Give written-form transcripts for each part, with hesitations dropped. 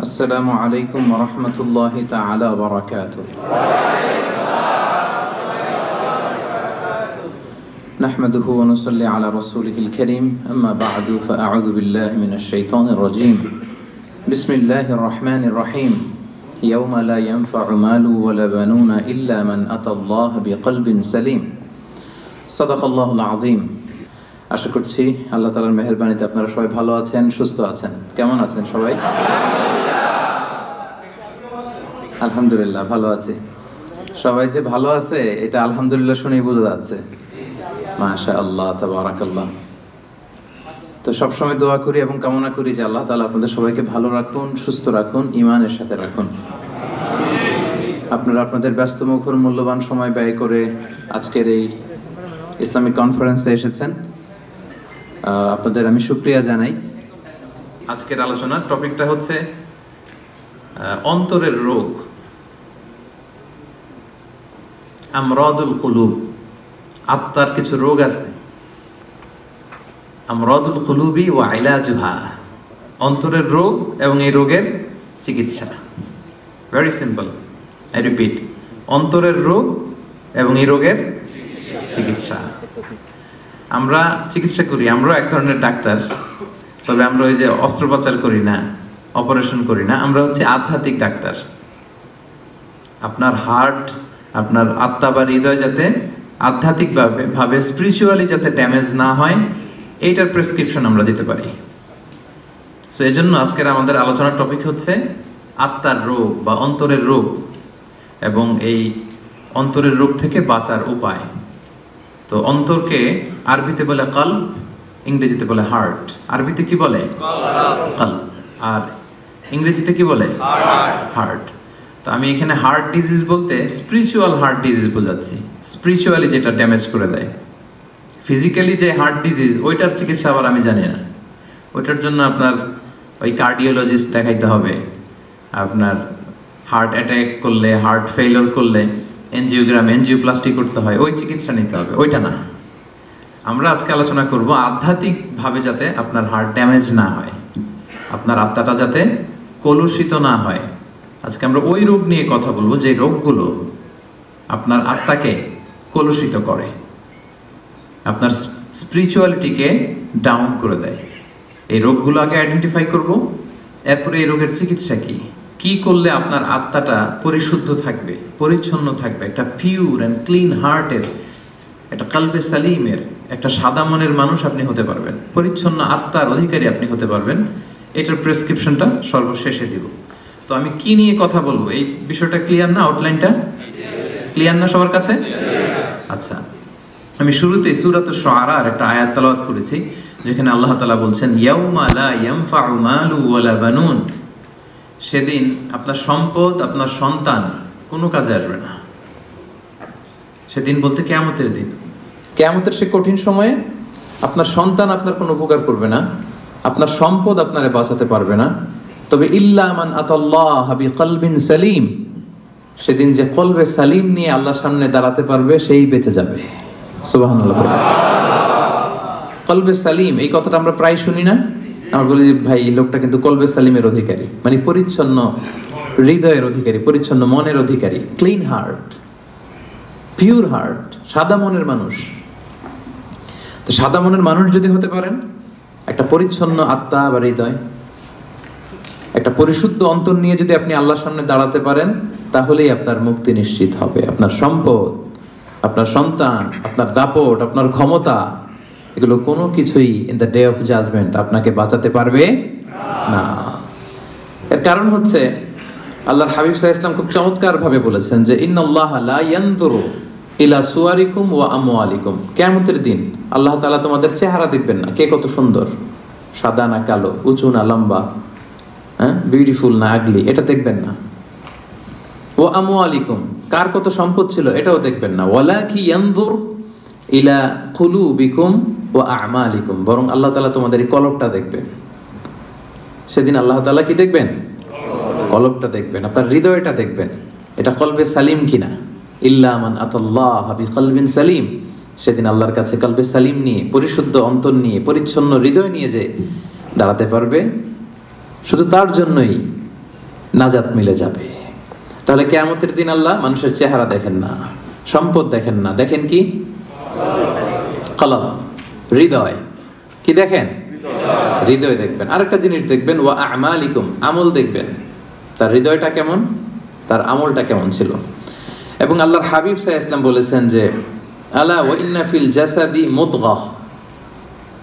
السلام عليكم ورحمة الله تعالى وبركاته. نحمده ونصلي على رسوله الكريم. أما بعد فأعوذ بالله من الشيطان الرجيم. بسم الله الرحمن الرحيم. يوم لا ينفع مال ولا بنون إلا من أتى الله بقلب سليم. صدق الله العظيم. আশা করছি আল্লাহ তাআলার মেহেরবানিতে আপনারা সবাই ভালো আছেন, সুস্থ আছেন। কেমন আছেন সবাই? আলহামদুলিল্লাহ ভালো আছি। সবাই যে ভালো আছে এটা আলহামদুলিল্লাহ শুনেই বোঝা যাচ্ছে। মাশাআল্লাহ, তাবারাকাল্লাহ। তো সবসময় দোয়া করি এবং কামনা করি যে আল্লাহ তাআলা আপনাদের সবাইকে ভালো রাখুন, সুস্থ রাখুন, ঈমানের সাথে রাখুন। আপনারা আপনাদের ব্যস্তমুখর মূল্যবান সময় ব্যয় করে আজকের এই ইসলামিক কনফারেন্সে এসেছেন, আপনাদের আমি শুকরিয়া জানাই। আজকের আলোচনার টপিকটা হচ্ছে অন্তরের রোগ, আমরাদুল কুলুব। আত্মার কিছু রোগ আছে, আমরাদুল কুলুবি ওয়া ইলাজুহা, অন্তরের রোগ এবং এই রোগের চিকিৎসা। ভেরি সিম্পল, আই রিপিট, অন্তরের রোগ এবং এই রোগের চিকিৎসা। আমরা চিকিৎসা করি, আমরা এক ধরনের ডাক্তার, তবে আমরা ওই যে অস্ত্রোপচার করি না, অপারেশন করি না, আমরা হচ্ছে আধ্যাত্মিক ডাক্তার। আপনার হার্ট, আপনার আত্মা বা হৃদয় যাতে আধ্যাত্মিকভাবে স্পিরিচুয়ালি যাতে ড্যামেজ না হয়, এইটার প্রেসক্রিপশন আমরা দিতে পারি। সো এই জন্য আজকের আমাদের আলোচনার টপিক হচ্ছে আত্মার রোগ বা অন্তরের রোগ এবং এই অন্তরের রোগ থেকে বাঁচার উপায়। তো অন্তরকে আরবিতে বলে কলব, ইংরেজিতে বলে হার্ট। আরবিতে কি বলে? কলব। আর ইংরেজিতে কি বলে? হার্ট। তো আমি এখানে হার্ট ডিজিজ বলতে স্পিরিচুয়াল হার্ট ডিজিজ বোঝাচ্ছি, স্পিরিচুয়ালি যেটা ড্যামেজ করে দেয়। ফিজিক্যালি যে হার্ট ডিজিজ ওইটার চিকিৎসা আবার আমি জানি না, ওইটার জন্য আপনার ওই কার্ডিওলজিস্ট দেখাইতে হবে। আপনার হার্ট অ্যাটাক করলে, হার্ট ফেইলিওর করলে এনজিওগ্রাম, এনজিওপ্লাস্টি করতে হয়, ওই চিকিৎসা নিতে হবে, ওইটা না। আমরা আজকে আলোচনা করব আধ্যাত্মিকভাবে যাতে আপনার হার্ট ড্যামেজ না হয়, আপনার আত্মাটা যাতে কলুষিত না হয়। আজকে আমরা ওই রোগ নিয়ে কথা বলবো যে রোগগুলো আপনার আত্মাকে কলুষিত করে, আপনার স্পিরিচুয়ালিটিকে ডাউন করে দেয়। এই রোগগুলো আগে আইডেন্টিফাই করব, এরপরে এই রোগের চিকিৎসা কি, কি করলে আপনার আত্মাটা পরিশুদ্ধ থাকবে, পরিচ্ছন্ন থাকবে, একটা পিওর অ্যান্ড ক্লিন হার্টের, একটা কলবে সালিমের, একটা সাদা মনের মানুষ আপনি হতে পারবেন, পরিচ্ছন্ন আত্মার অধিকারী আপনি হতে পারবেন। এটার প্রেসক্রিপশনটা সর্বশেষে দিব। তো আমি কি নিয়ে কথা বলবো, এই বিষয়টা ক্লিয়ার না? আউটলাইনটা ক্লিয়ার না সবার কাছে? আচ্ছা, আমি শুরুতেই সূরাতুশ শুআরার একটা আয়াত তেলাওয়াত করেছি, যেখানে আল্লাহ তাআলা বলছেন ইয়াউমা লা ইয়ানফাউ মালু ওয়ালা বানুন, সেদিন আপনার সম্পদ, আপনার সন্তান কোনো কাজে আসবে না। সেদিন বলতে কিয়ামতের দিন, কিয়ামতের সে কঠিন সময়ে আপনার সন্তান আপনার কোনো উপকার করবে না, আপনার সম্পদ আপনারে বাঁচাতে পারবে না। তবে ইল্লা মান আতাল্লাহ বিকলবিন সালিম, সেদিন যে কলবে সালিম নিয়ে আল্লাহর সামনে দাঁড়াতে পারবে সেই বেঁচে যাবে। সুবহানাল্লাহ। কলবে সালিম, এই কথাটা আমরা প্রায় শুনি না? আমরা বলি ভাই এই লোকটা কিন্তু কলবে সালিমের অধিকারী, মানে পরিচ্ছন্ন হৃদয়ের অধিকারী, পরিচ্ছন্ন মনের অধিকারী, ক্লিন হার্ট, পিওর হার্ট, সাদা মনের মানুষ। তো সাদা মনের মানুষ যদি হতে পারেন, একটা পরিচ্ছন্ন আত্মা বা হৃদয়, একটা পরিশুদ্ধ অন্তর নিয়ে যদি আপনি আল্লাহর সামনে দাঁড়াতে পারেন, তাহলেই আপনার মুক্তি নিশ্চিত হবে। আপনার সম্পদ, আপনার সন্তান, আপনার দাপট, আপনার ক্ষমতা, এগুলো কোনো কিছুই in the day of judgment আপনাকে বাঁচাতে পারবে না। এর কারণ হচ্ছে আল্লাহর হাবিব সাল্লাল্লাহু আলাইহি ওয়াসাল্লাম খুব চমৎকার ভাবে বলেছেন যে ইন্নাল্লাহা লা ইয়ানজুরু ইলা সুওয়ারিকুম ওয়া আমওয়ালিকুম, কিয়ামতের দিন আল্লাহ তাআলা তোমাদের চেহারা দেখবেন না, কে কত সুন্দর, সাদা না কালো, উঁচু না লম্বা, বিউটিফুল না আগলি, এটা দেখবেন না। ওয়া আমওয়ালিকুম, কার কত সম্পদ ছিল এটাও দেখবেন না। ওয়ালাকি ইয়ানজুর ইলা কুলুবিকুম ওয়া আমালিকুম, বরং আল্লাহ তাআলা তোমাদের এই কলবটা দেখবেন। সেদিন আল্লাহ তাআলা কি দেখবেন? কলবটা দেখবেন, আপনার হৃদয়টা দেখবেন, এটা কলবে সালিম কিনা। ইল্লা মান আতাল্লাহ বিকলবিন সালিম, সেদিন আল্লাহর কাছে কলবে সালিম নিয়ে, পরিশুদ্ধ অন্তর নিয়ে, পরিচ্ছন্ন হৃদয় নিয়ে যে দাঁড়াতে পারবে, শুধু তার জন্যই নাজাত মিলে যাবে। তাহলে কিয়ামতের দিন আল্লাহ মানুষের চেহারা দেখেন না, সম্পদ দেখেন না, দেখেন কি? কলব, হৃদয়। কি দেখেন? হৃদয় দেখবেন। আরেকটা জিনিস দেখবেন, ওয়া আমালিকুম, আমল দেখবেন, তার হৃদয়টা কেমন, তার আমলটা কেমন ছিল। এবং আল্লাহর হাবিব সাল্লাল্লাহু আলাইহি ওয়াসাল্লাম বলেছেন যে আলা ওয়া ইন্না ফিল জাসাদি মুদগাহ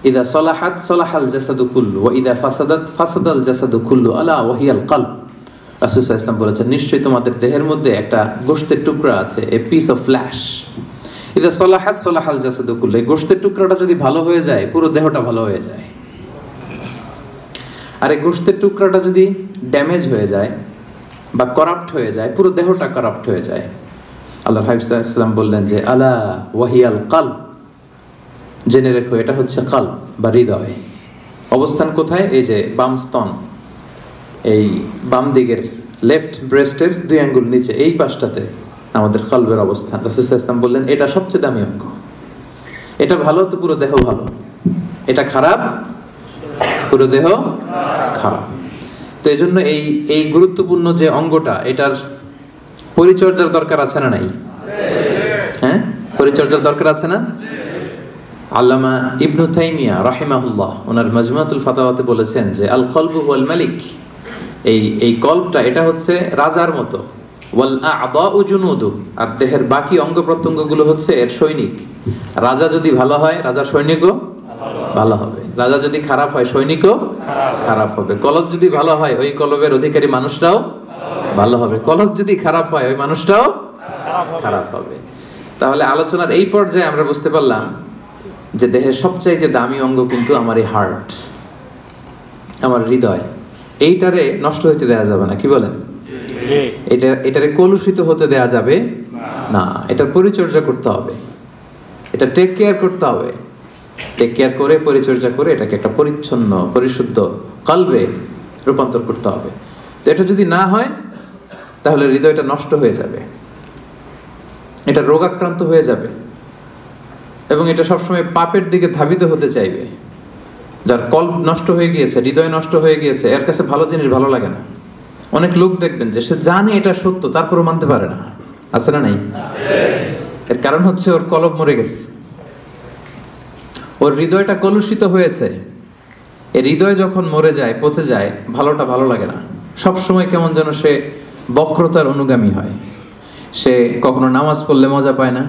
ইযা সালাহাত সালাহাল জাসাদু কুল্লু ওয়া ইযা ফাসাদাত ফাসাদাল জাসাদু কুল্লু আলা ওয়া হিয়াল কলব। রাসূল সাল্লাল্লাহু আলাইহি ওয়াসাল্লাম বলেছেন, নিশ্চয়ই তোমাদের দেহের মধ্যে একটা গোশতের টুকরা আছে, এ পিস অফ ফ্ল্যাশ। ইযা সালাহাত সালাহাল জাসাদু কুল্লু, এই গোশতের টুকরাটা যদি ভালো হয়ে যায় পুরো দেহটা ভালো হয়ে যায়। আর এই গোশতের টুকরাটা যদি ড্যামেজ হয়ে যায় বা করাপ্ট হয়ে যায় পুরো দেহটা করাপ্ট হয়ে যায়। আল্লাহর হাবিব সাল্লাল্লাহু আলাইহি ওয়াসাল্লাম বললেন যে আলা ওয়া হিয়াল কলব, জেনে রেখো এটা হচ্ছে কলব বা হৃদয়। অবস্থান কোথায়? এই যে বাম স্তন, এই বাম দিকের লেফট ব্রেস্টের 2 আঙ্গুল নিচে এই পাশটাতে আমাদের কলবের অবস্থান। রাসূল সাল্লাল্লাহু আলাইহি ওয়াসাল্লাম বললেন এটা সবচেয়ে দামি অঙ্গ, এটা ভালো তো পুরো দেহ ভালো, এটা খারাপ পুরো দেহ খারাপ। তো এই জন্য এই গুরুত্বপূর্ণ যে অঙ্গটা, এটার পরিচর্যার দরকার আছে না নাই? হ্যাঁ, পরিচর্যার দরকার আছে না? আল্লামা ইবনু তাইমিয়া রাহিমাহুল্লাহ ওনার মাজমুআতুল ফাতাওয়াতে বলেছেন যে আল কলবু ওয়াল মালিক, এই কলবটা এটা হচ্ছে রাজার মতো, ওয়াল আ'দাউ জুনুদু, আর দেহের বাকি অঙ্গ প্রত্যঙ্গগুলো হচ্ছে এর সৈনিক। রাজা যদি ভালো হয় রাজার সৈনিকও ভালো হবে, রাজা যদি খারাপ হয় সৈনিকও খারাপ হবে। কলব যদি ভালো হয় ওই কলবের অধিকারী মানুষটাও ভালো হবে, কলব যদি খারাপ হয় ওই মানুষটাও খারাপ হবে। তাহলে আলোচনার এই পর্যায়ে আমরা বুঝতে পারলাম যে দেহের সবচাইতে দামি অঙ্গ কিন্তু আমার এই হার্ট, আমার হৃদয়। এইটারে নষ্ট হইতে দেয়া যাবে না, কি বলেন? এটারে কলুষিত হতে দেয়া যাবে না, এটার পরিচর্যা করতে হবে, এটা টেক কেয়ার করতে হবে। টেক কেয়ার করে পরিচর্যা করে এটাকে একটা পরিচ্ছন্ন পরিশুদ্ধ কলবে রূপান্তর করতে হবে। তো এটা যদি না হয় তাহলে হৃদয়টা নষ্ট হয়ে যাবে, এটা রোগাক্রান্ত হয়ে যাবে এবং এটা সবসময় পাপের দিকে ধাবিত হতে চাইবে। যার কল্প নষ্ট হয়ে গিয়েছে, হৃদয় নষ্ট হয়ে গিয়েছে, এর কাছে ভালো জিনিস ভালো লাগে না। অনেক লোক দেখবেন যে সে জানে এটা সত্য তারপরও মানতে পারে না, আছে না নাই? এর কারণ হচ্ছে ওর কলব মরে গেছে, ওর হৃদয়টা কলুষিত হয়েছে। এই হৃদয় যখন মরে যায়, পচে যায়, ভালোটা ভালো লাগে না। সবসময় কেমন যেন সে বক্রতার অনুগামী হয়। সে কখনো নামাজ পড়লে মজা পায় না,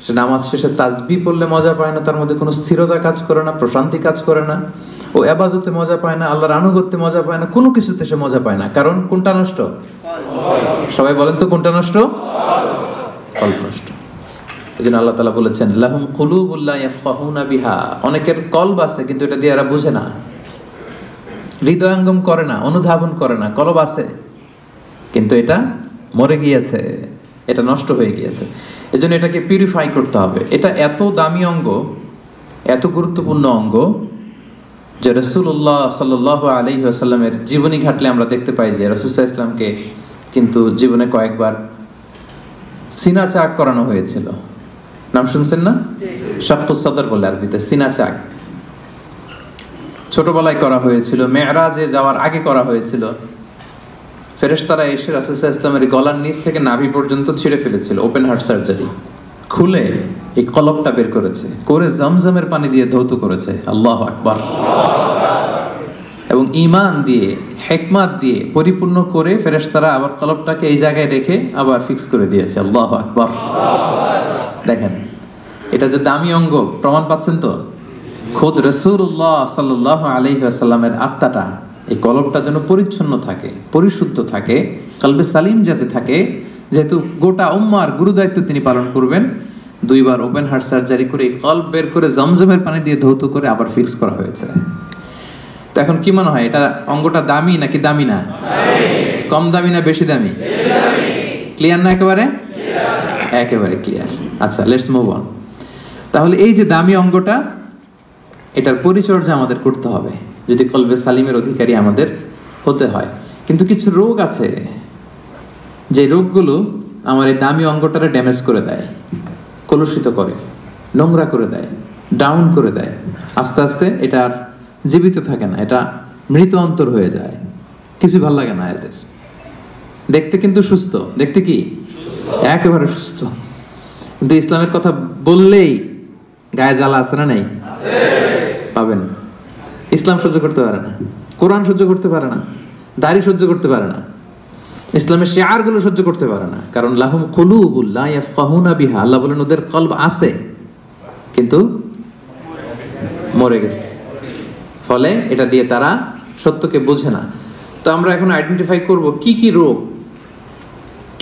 সে নামাজ শেষে তাসবিহ পড়লে মজা পায় না, তার মধ্যে কোনো স্থিরতা কাজ করে না, প্রশান্তি কাজ করে না। ও ইবাদতে মজা পায় না, আল্লাহর আনুগত্যে মজা পায় না, কোনো কিছুতে সে মজা পায় না। কারণ কোনটা নষ্ট? সবাই বলেন তো কোনটা নষ্ট? কলব নষ্ট। এজন্য আল্লাহ তাআলা বলেছেন লাহুম কুলুবুল লা ইয়াফকাহুনা বিহা, অনেকের কলব আছে কিন্তু এটা দিয়ে এরা বুঝে না, হৃদয়ঙ্গম করে না, অনুধাবন করে না। কলব আছে কিন্তু এটা মরে গিয়েছে, এটা নষ্ট হয়ে গিয়েছে। এজন্য এটাকে পিউরিফাই করতে হবে। এটা এত দামি অঙ্গ, এত গুরুত্বপূর্ণ অঙ্গ যে রাসূলুল্লাহ সাল্লাল্লাহু আলাইহি ওয়াসাল্লামের জীবনী ঘাটলে আমরা দেখতে পাই যে রাসূল সাল্লাল্লাহু আলাইহি ওয়াসাল্লামকে কিন্তু জীবনে কয়েকবার সিনা চাক করানো হয়েছিল। নাম শুনছেন না? শাক্কুস সাদর বলে আরবিতে, সিনা চাক। ছোটবেলায় করা হয়েছিল, মেরাজে যাওয়ার আগে করা হয়েছিল। ফেরেশতারা এসে রাসূল সাল্লাল্লাহু আলাইহি ওয়াসাল্লামের গলার নিচ থেকে নাভি পর্যন্ত ছিঁড়ে ফেলেছিল, ওপেন হার্ট সার্জারি। খুলে এই কলবটা বের করেছে, করে জমজমের পানি দিয়ে ধৌত করেছে। আল্লাহু আকবার। এবং ঈমান দিয়ে, হিকমত দিয়ে পরিপূর্ণ করে ফেরেশতারা আবার কলবটাকে এই জায়গায় রেখে আবার ফিক্স করে দিয়েছে। আল্লাহু আকবার। দেখেন এটা যে দামি অঙ্গ, প্রমাণ পাচ্ছেন তো? খোদ রাসূলুল্লাহ সাল্লাল্লাহু আলাইহি ওয়াসাল্লামের আত্মাটা, এই কলবটা যেন পরিচ্ছন্ন থাকে, পরিশুদ্ধ থাকে, কলবে সালিম যাতে থাকে, যেহেতু গোটা উম্মার গুরু দায়িত্ব তিনি পালন করবেন। 2 বার ওপেন হার্ট সার্জারি করে কলব বের করে জমজমের পানি দিয়ে ধৌত করে আবার ফিক্স করা হয়েছে। তো এখন কি মনে হয়, এটা অঙ্গটা দামি নাকি দামি না? কম দামি না বেশি দামি? ক্লিয়ার না? একেবারে একেবারে ক্লিয়ার। আচ্ছা, লেটস মুভ অন। তাহলে এই যে দামি অঙ্গটা, এটার পরিচর্যা আমাদের করতে হবে যদি কলবে সালিমের অধিকারী আমাদের হতে হয়। কিন্তু কিছু রোগ আছে যে রোগগুলো আমার এই দামি অঙ্গটারে ড্যামেজ করে দেয়, কলুষিত করে, নোংরা করে দেয়, ডাউন করে দেয়। আস্তে আস্তে এটা আর জীবিত থাকে না, এটা মৃত অন্তর হয়ে যায়, কিছু ভালো লাগে না এদের। দেখতে কিন্তু সুস্থ, দেখতে কি একেবারে সুস্থ, কিন্তু ইসলামের কথা বললেই গায়ে জ্বালা আছে না নাই? পাবেন। ইসলাম সহ্য করতে পারে না, কোরআন সহ্য করতে পারে না, দাড়ি সহ্য করতে পারে না, ইসলামের শিআর গুলো সহ্য করতে পারে না। কারণ লাহুম কুলুবুল লা ইয়াফকাহুনা বিহা, আল্লাহ বলেন ওদের কলব আছে কিন্তু মরে গেছে, ফলে এটা দিয়ে তারা সত্যকে বোঝে না। তো আমরা এখন আইডেন্টিফাই করব কি কি রোগ।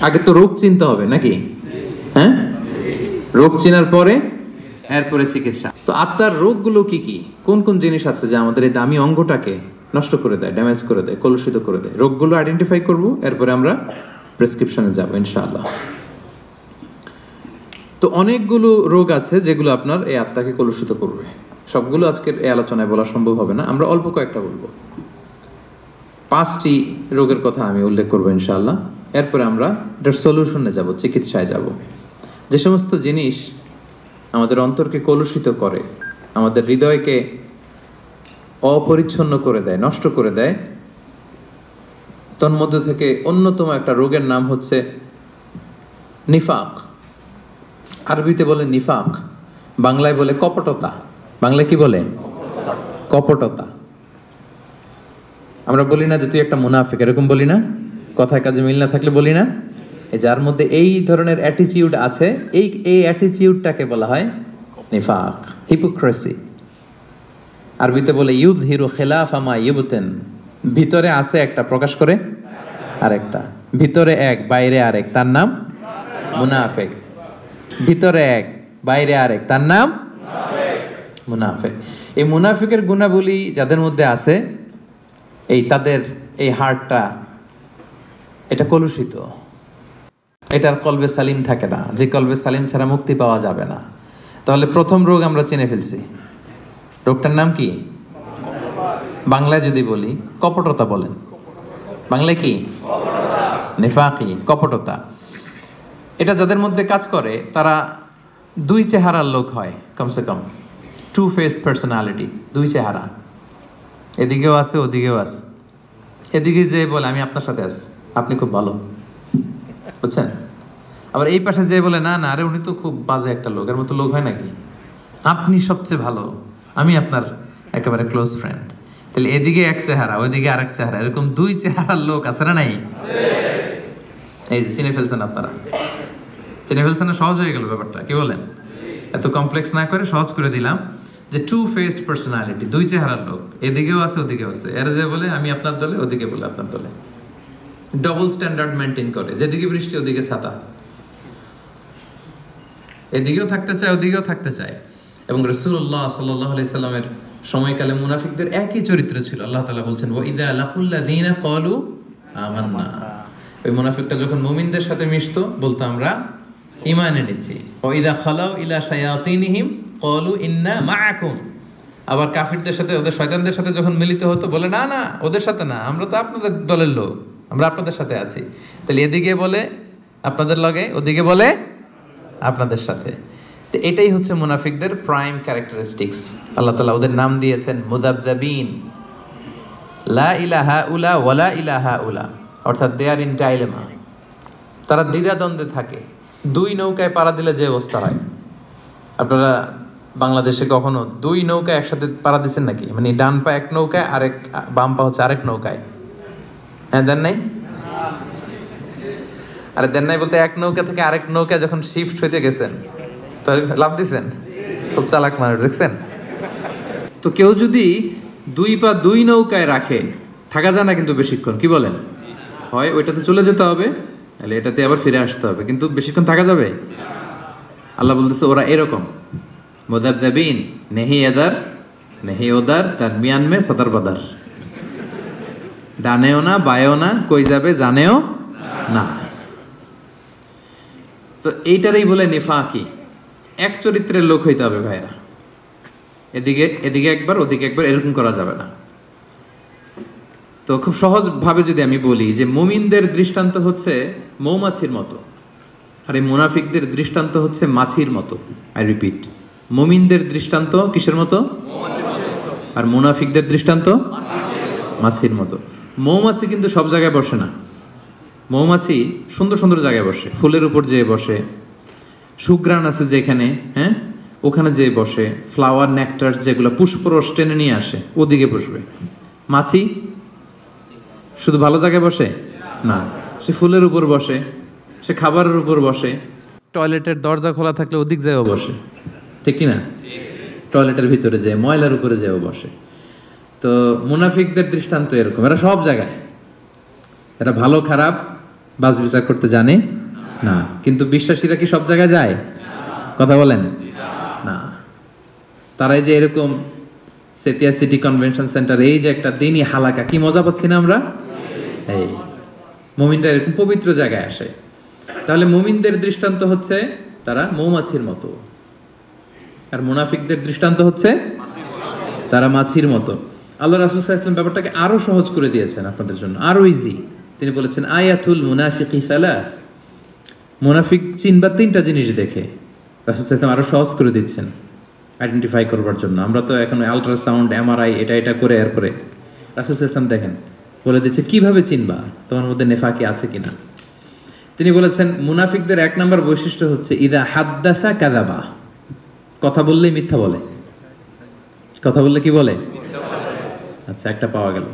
আগে তো রোগ চিনতে হবে নাকি? হ্যাঁ, রোগ চেনার পরে এরপরে চিকিৎসা। তো আত্মার রোগগুলো কি কি, কোন কোন জিনিস আছে যা আমাদের এই দামি অঙ্গটাকে নষ্ট করে দেয়, ড্যামেজ করে দেয়, কলুষিত করে দেয়? রোগগুলো আইডেন্টিফাই করব, এরপরে আমরা প্রেসক্রিপশনে যাব ইনশাআল্লাহ। তো অনেকগুলো রোগ আছে যেগুলো আপনার এই আত্মাকে কলুষিত করবে। সবগুলো আজকের এই আলোচনায় বলা সম্ভব হবে না, আমরা অল্প কয়েকটা বলবো। 5টি রোগের কথা আমি উল্লেখ করবো ইনশাআল্লাহ। এরপরে আমরা এটার সলিউশনে যাব, চিকিৎসায় যাব। যে সমস্ত জিনিস আমাদের অন্তরকে কলুষিত করে, আমাদের হৃদয়কে অপরিচ্ছন্ন করে দেয়, নষ্ট করে দেয়, তন্মধ্য থেকে অন্যতম একটা রোগের নাম হচ্ছে নিফাক। আরবিতে বলে নিফাক, বাংলায় বলে কপটতা। বাংলায় কি বলে? কপটতা। আমরা বলি না যে তুই একটা মুনাফিক, এরকম বলি না? কথায় কাজে মিল না থাকলে বলি না? যার মধ্যে এই ধরনের অ্যাটিটিউড আছে, এই অ্যাটিটিউডটাকে বলা হয় নিফাক, হিপোক্রেসি। আরবিতে বলে ইউযহিরু খিলাফা মা ইউবতিন, ভিতরে আছে একটা, প্রকাশ করে আরেকটা। ভিতরে এক, বাইরে আরেক, তার নাম মুনাফিক। ভিতরে এক, বাইরে আরেক, তার নাম মুনাফিক। এই মুনাফিকের গুণাবলী যাদের মধ্যে আছে, তাদের এই হার্টটা এটা কলুষিত, এটার কলবে সালিম থাকে না, যে কলবে সালিম ছাড়া মুক্তি পাওয়া যাবে না। তাহলে প্রথম রোগ আমরা চিনে ফেলছি। রোগটার নাম কি? বাংলায় যদি বলি কপটতা বলেন। বাংলায় কি? নিফাকি, কপটতা। এটা যাদের মধ্যে কাজ করে তারা দুই চেহারার লোক হয়, কমসে কম টু ফেসড পার্সোনালিটি, দুই চেহারা, এদিকেও আছে ওদিকেও আছে। এদিকে যে বলে আমি আপনার সাথে আছি, আপনি খুব ভালো, বুঝছেন? আবার এই পাশে যে বলে না না, আরে উনি তো খুব বাজে একটা লোক, এর মতো লোক হয় নাকি, আপনি সবচেয়ে ভালো, আমি আপনার একেবারে ক্লোজ ফ্রেন্ড। তাহলে এদিকে এক চেহারা, ওইদিকে আরেক চেহারা, এরকম দুই চেহারার লোক আছে না নাই? এই যে চিনে ফেলছেন আপনারা, চিনে ফেলছেন না? সহজ হয়ে গেল ব্যাপারটা, কি বলেন? এত কমপ্লেক্স না করে সহজ করে দিলাম যে টু ফেসড পার্সোনালিটি, দুই চেহারার লোক, এদিকেও আছে ওদিকেও আছে। এর যে বলে আমি আপনার দলে, ওদিকে বলে আপনার দলে, ডবল স্ট্যান্ডার্ড মেনটেন করে, যেদিকে বৃষ্টি ওদিকে ছাতা, এদিকেও থাকতে চায় ওদিকেও থাকতে চায়। এবং রাসূলুল্লাহ সাল্লাল্লাহু আলাইহি সাল্লামের সময়কালে মুনাফিকদের একই চরিত্র ছিল। আল্লাহ তাআলা বলছেন ওয়া ইযা লাকুল্লাযিনা ক্বালু আমান্না, ওই মুনাফিকটা যখন মুমিনদের সাথে মিশতো বলতো আমরা ঈমান এনেছি। ওয়া ইযা খালাউ ইলা শায়াতিনহিম ক্বালু ইন্না মাআকুম, আবার কাফিরদের সাথে, ওদের শয়তানদের সাথে যখন মিলিত হতো বলে না না ওদের সাথে না, আমরা তো আপনাদের দলের লোক, আমরা আপনাদের সাথে আছি। তাহলে এদিকে বলে আপনাদের লগে, ওদিকে বলে আপনাদের সাথে। তো এটাই হচ্ছে মুনাফিকদের প্রাইম ক্যারেক্টারিস্টিক্স। আল্লাহ তাআলা ওদের নাম দিয়েছেন মুযাবযাবিন, লা ইলাহা উলা ওয়ালা ইলাহা উলা, অর্থাৎ দে আর ইন ডাইলেমা, তারা দ্বিধাদ্বন্দ্বে থাকে। দুই নৌকায় পাড়া দিলে যে অবস্থা হয়, আপনারা বাংলাদেশে কখনো দুই নৌকায় একসাথে পাড়া দিচ্ছেন নাকি? মানে ডান পা এক নৌকায়, আরেক বাম পা হচ্ছে আরেক নৌকায়। হ্যাঁ, দেন নাই? আরে দেন নাই বলতে এক নৌকা থেকে আরেক নৌকা যখন শিফট হইতে গেছেন লাভ দিছেন। খুব চালাক মানুষ, দেখছেন তো? কেউ যদি দুই পা দুই নৌকায় রাখে, থাকা যায় না কিন্তু বেশিক্ষণ, কি বলেন? হয় ওইটাতে চলে যেতে হবে, তাহলে এটাতে আবার ফিরে আসতে হবে, কিন্তু বেশিক্ষণ থাকা যাবে? আল্লাহ বলতেছে ওরা এরকম মুযাবযাবিন, নেহি এদার নেহি ওদার, তার মিয়ান মে সদর বদর, ডানেও না বায়েও না, কই যাবে জানেও না। তো এইটারই বলে নিফাকি, এক চরিত্রের লোক হইতে হবে ভাইরা, এদিকে এদিকে একবার ওদিকে একবার, এরকম করা যাবে না। তো খুব সহজ ভাবে যদি আমি বলি যে মুমিনদের দৃষ্টান্ত হচ্ছে মৌমাছির মতো, আর এই মুনাফিকদের দৃষ্টান্ত হচ্ছে মাছির মতো। আই রিপিট, মুমিনদের দৃষ্টান্ত কিসের মতো? আর মুনাফিকদের দৃষ্টান্ত মাছির মতো। মৌমাছি কিন্তু সব জায়গায় বসে না, মৌমাছি সুন্দর সুন্দর জায়গায় বসে, ফুলের উপর যেয়ে বসে, সুঘ্রাণ আছে যেখানে, হ্যাঁ ওখানে যেয়ে বসে, ফ্লাওয়ার নেকটার যেগুলো পুষ্পরস টেনে নিয়ে আসে ওদিকে বসবে। মাছি শুধু ভালো জায়গায় বসে না, সে ফুলের উপর বসে, সে খাবারের উপর বসে, টয়লেটের দরজা খোলা থাকলে ওদিক যেও বসে, ঠিক কিনা? টয়লেটের ভিতরে যায়, ময়লার উপরে যেও বসে। তো মুনাফিকদের দৃষ্টান্ত এরকম, এরা সব জায়গায়, এরা ভালো খারাপ বাছ বিচার করতে জানে না। কিন্তু বিশ্বাসীরা কি সব জায়গায় যায়? কথা বলেন না। তারাই যে এরকম সেপিয়া সিটি কনভেনশন সেন্টার, এই যে একটা দিনই হালাকা, কি মজা পাচ্ছি না আমরা? এই মুমিনরা এরকম পবিত্র জায়গায় আসে। তাহলে মুমিনদের দৃষ্টান্ত হচ্ছে তারা মৌমাছির মতো, আর মুনাফিকদের দৃষ্টান্ত হচ্ছে তারা মাছির মতো। আল্লাহ রাসূল সাল্লাল্লাহু আলাইহি ওয়াসাল্লাম ব্যাপারটাকে আরো সহজ করে দিয়েছেন আপনাদের জন্য, আরো ইজি। তিনি বলেছেন আয়াতুল মুনাফিকি সালাস, মুনাফিক চিনবা তিনটা জিনিস দেখে। রাসূল সাল্লাল্লাহু আলাইহি ওয়াসাল্লাম আরো সহজ করে দিচ্ছেন আইডেন্টিফাই করবার জন্য। আমরা তো এখন আল্ট্রাসাউন্ড, এমআরআই এটা করে এরপরে রাসূল সাল্লাল্লাহু আলাইহি ওয়াসাল্লাম দেখেন বলে দিচ্ছে কিভাবে চিনবা তোমার মধ্যে নেফাকি আছে কিনা। তিনি বলেছেন মুনাফিকদের এক নম্বর বৈশিষ্ট্য হচ্ছে ইদা হাদ্দাসা কাযাবা, কথা বললেই মিথ্যা বলে। কথা বললে কি বলে? আচ্ছা, একটা পাওয়া গেল।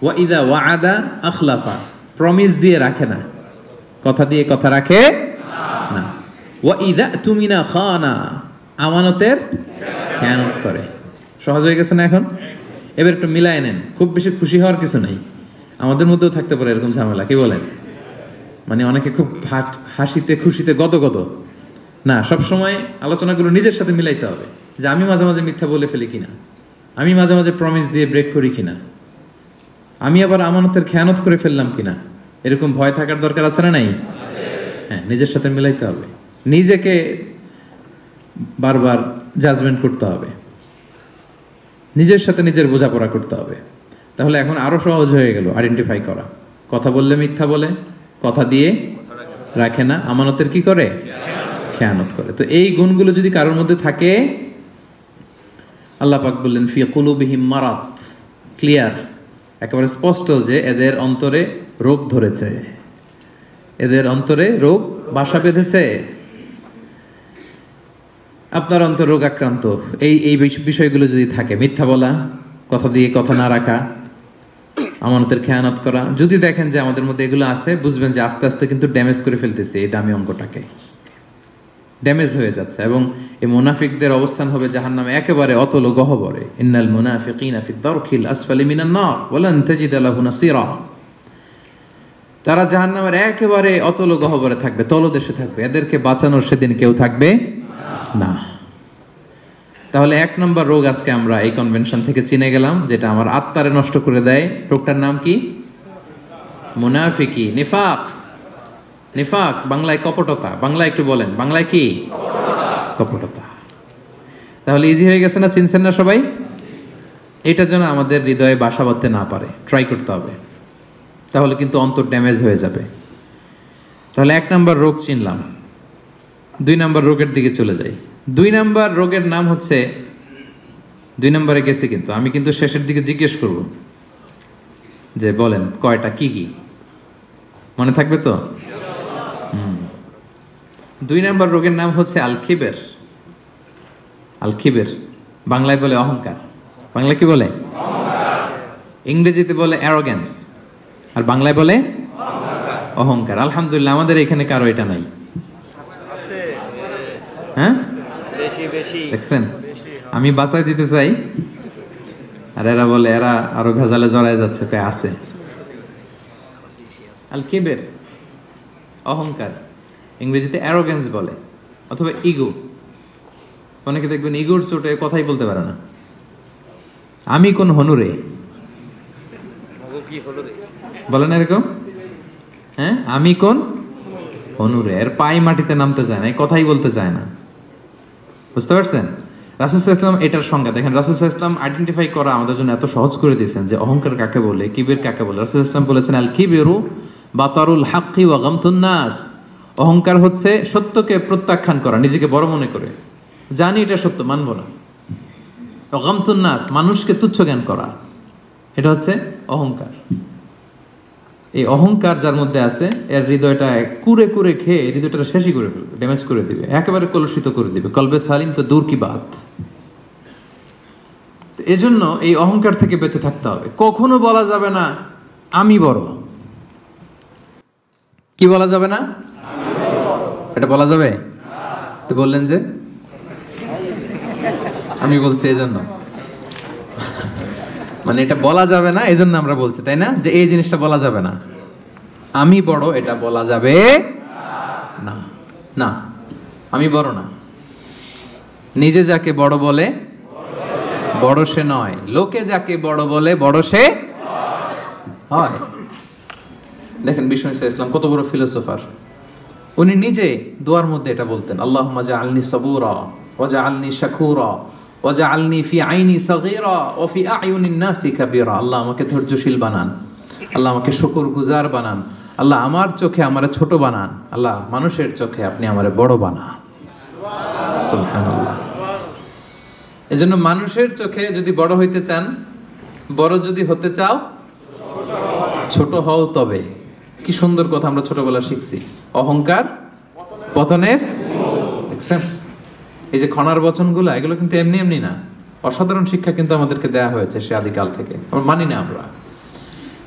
ওয়া ইদা ওয়াআদা আখলাফা, প্রমিস দিয়ে রাখে না, কথা দিয়ে কথা রাখে না। ওয়া ইদা তুমিনা খানা, আমানতের খেয়ানত করে। সহজ হয়ে গেছে না এখন? এবার একটু মিলায় নেন, খুব বেশি খুশি হওয়ার কিছু নাই। আমাদের মধ্যেও থাকতে পারে এরকম ঝামেলা, কি বলেন? মানে অনেকে খুব হাসিতে খুশিতে গদগদ না, সবসময় আলোচনাগুলো নিজের সাথে মিলাইতে হবে, যে আমি মাঝে মাঝে মিথ্যা বলে ফেলি কিনা, আমি মাঝে মাঝে প্রমিস দিয়ে ব্রেক করি কিনা, আমি আবার আমানতের খেয়ানত করে ফেললাম কিনা। এরকম ভয় থাকার দরকার আছে না নাই? হ্যাঁ, নিজের সাথে মিলাইতে হবে, নিজেকে বারবার জাজমেন্ট করতে হবে, নিজের সাথে নিজের বোঝাপড়া করতে হবে। তাহলে এখন আরো সহজ হয়ে গেল আইডেন্টিফাই করা। কথা বললে মিথ্যা বলে, কথা দিয়ে রাখে না, আমানতের কি করে? খেয়ানত করে। তো এই গুণগুলো যদি কারোর মধ্যে থাকে, আল্লাহ পাক বললেন ফি কুলুবিহিম মারাদ, ক্লিয়ার, একেবারে স্পষ্ট যে এদের অন্তরে রোগ ধরেছে, এদের অন্তরে রোগ বাসা বেঁধেছে। আপনার অন্তর রোগ আক্রান্ত, এই বিষয়গুলো যদি থাকে, মিথ্যা বলা, কথা দিয়ে কথা না রাখা, আমানতের খেয়ানত করা, যদি দেখেন যে আমাদের মধ্যে এগুলো আছে, বুঝবেন যে আস্তে আস্তে কিন্তু ড্যামেজ করে ফেলতেছে এই দামি অঙ্গটাকে, ড্যামেজ হয়ে যাচ্ছে। এবং এই মুনাফিকদের অবস্থান হবে জাহান্নামে একেবারে অতল গহ্বরে। ইন্নাল মুনাফিকিনা ফি দারকিল আসফালি মিনান নার ওয়া লান তাজিদ লাহু নাসীরা, তারা জাহান্নামের একেবারে অতল গহ্বরে থাকবে, তলদেশে থাকবে, এদেরকে বাঁচানোর সেদিন কেউ থাকবে না। তাহলে এক নম্বর রোগ আজকে আমরা এই কনভেনশন থেকে চিনে গেলাম, যেটা আমার আত্মারে নষ্ট করে দেয়। রোগটার নাম কি? মুনাফিকি, নিফাক। নিফাক বাংলায় কপটতা। বাংলায় একটু বলেন, বাংলায় কি? কপটতা। তাহলে ইজি হয়ে গেছে না? চিনছেন না সবাই? এটা যেন আমাদের হৃদয়ে বাসা বাঁধতে না পারে, ট্রাই করতে হবে, তাহলে কিন্তু অন্তর ড্যামেজ হয়ে যাবে। তাহলে এক নম্বর রোগ চিনলাম। দুই নম্বর রোগের দিকে চলে যাই। দুই নম্বর রোগের নাম হচ্ছে, দুই নম্বরে গেছি কিন্তু আমি কিন্তু শেষের দিকে জিজ্ঞেস করব যে বলেন কয়টা, কি কি মনে থাকবে তো? দুই নম্বর রোগের নাম হচ্ছে আল খিবের। আল খিবের বাংলায় বলে অহংকার। বাংলায় কি বলে? ইংরেজিতে বলে অ্যারোগ্যান্স, আর বাংলায় বলে অহংকার। আলহামদুলিল্লাহ আমাদের এখানে কারো এটা নাই। হ্যাঁ, দেখছেন, আমি বাঁচাই দিতে চাই আর এরা বলে, এরা আরো ভেজালে জড়ায় যাচ্ছে, কে আছে। আল কিবের অহংকার, ইংরেজিতে অ্যারোগ্যান্স বলে, অথবা ইগো। অনেকে দেখবেন ইগোর চোটে কথাই বলতে পারে না। আমি কোন হনুরে বলেন এরকম? হ্যাঁ, আমি কোন হনুরে, এর পাই মাটিতে নামতে চায় না, কথাই বলতে চায় না। বুঝতে পারছেন? রাসূল সাল্লাল্লাহু আলাইহি ওয়াসাল্লাম এটার সংজ্ঞা দেখেন। রাসূল সাল্লাল্লাহু আলাইহি ওয়াসাল্লাম আইডেন্টিফাই করা আমাদের জন্য এত সহজ করে দিয়েছেন যে অহংকার কাকে বলে, কিবির কাকে বলে। রাসূল সাল্লাল্লাহু আলাইহি ওয়াসাল্লাম বলেছেন আল কিবিরু বাতারুল হাক্কি ওয়া গামতুন নাস। অহংকার হচ্ছে সত্যকে প্রত্যাখ্যান করা, নিজেকে বড় মনে করে, জানি এটা সত্য, মানবো না। ওয়া গামতুন নাস, মানুষকে তুচ্ছ জ্ঞান করা, এটা হচ্ছে অহংকার। এই অহংকার যার মধ্যে আছে এর হৃদয়টা কুরে কুরে খেয়ে হৃদয়টা শেষই করে ফেলবে, ড্যামেজ করে দিবে, একেবারে কলুষিত করে দিবে। কলবে সালিম তো দূর কি বাত। এজন্য এই অহংকার থেকে বেঁচে থাকতে হবে। কখনো বলা যাবে না আমি বড়। কি বলা যাবে না? এটা বলা যাবে? তো বললেন যে আমি বলছি এজন্য, মানে এটা বলা যাবে না এজন্য আমরা বলছি, তাই না? যে এই জিনিসটা বলা যাবে না, আমি বড় এটা বলা যাবে না। না, আমি বড় না। নিজে যাকে বড় বলে বড় সে নয়, লোকে যাকে বড় বলে বড় সে হয়। দেখেন বিষ্ণু ইসলাম কত বড় ফিলোসোফার। উনি নিজে দোয়ার মধ্যে এটা বলতেন, আল্লাহুম্মা জাআলনি সাবুরা ওয়া জাআলনি শাকুরা ওয়া জাআলনি ফি আইনি সাগীরা ওয়া ফি আ'য়ুনিন নাসি কাবীরা। আল্লাহ আমাকে ধৈর্যশীল বানান, আল্লাহ আমাকে শুকরগুজার বানান, আল্লাহ আমার চোখে আমারে ছোট বানান, আল্লাহ মানুষের চোখে আপনি আমারে বড় বানান। সুবহানাল্লাহ। এজন্য মানুষের চোখে যদি বড় হইতে চান, বড় যদি হতে চাও ছোট হও তবে। কি সুন্দর কথা আমরা ছোটবেলা শিখছি, অহংকার পতনের। দেখছেন এই যে খনার বচনগুলো, এগুলো কিন্তু এমনি এমনি না, অসাধারণ শিক্ষা কিন্তু আমাদেরকে দেয়া হয়েছে সে আদিকাল থেকে, আমরা মানি না আমরা।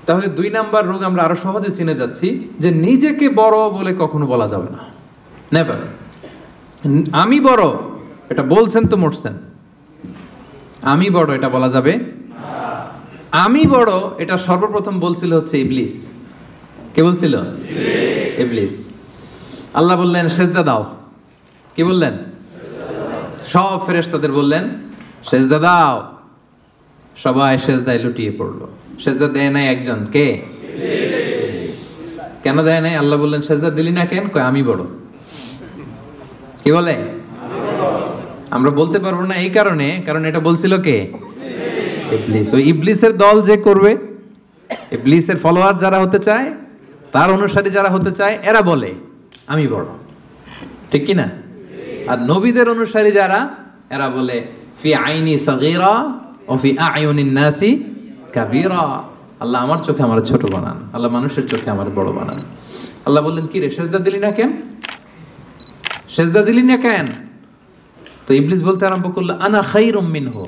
তাহলে 2 নাম্বার রোগ আমরা আরো সহজে চিনে যাচ্ছি, যে নিজেকে বড় বলে কখনো বলা যাবে না, নেভার। আমি বড় এটা বলছেন তো মরছেন, আমি বড় এটা বলা যাবে। আমি বড় এটা সর্বপ্রথম বলছিল হচ্ছে ইবলিস। কে বলছিল? ইবলিস। আল্লাহ বললেন সেজদা দাও, কি বললেন? সব ফেরেশতাদের বললেন সেজদা দাও, সবাই সেজদায় লুটিয়ে পড়লো। সেজদা দেয় নাই একজন, কে? ইবলিস। কেন দেয় নাই? আল্লাহ বললেন সেজদা দিলি না কেন? কয় আমি বড়। কি বলে? আমরা বলতে পারবো না এই কারণে, কারণ এটা বলছিল কে? ইবলিস। ওই ইবলিসের দল যে করবে, ইবলিসের ফলোয়ার যারা হতে চায়, তার অনুসারী যারা হতে চায়, এরা বলে আমি বড়, ঠিক কি না? আর নবীদের অনুসারী যারা, এরা বলে ফি আইনি সাগীরা ও ফি আ'য়ুনিন নাসি কাবীরা। আল্লাহ আমার চোখে আমার ছোট বানান, আল্লাহ মানুষের চোখে আমার বড় বানান। আল্লাহ বললেন কি রে সেজদা দিলি না কেন? সেজদা দিলি না কেন? তো ইবলিস বলতে আরম্ভ করলো আনা খায়রুম মিনহু।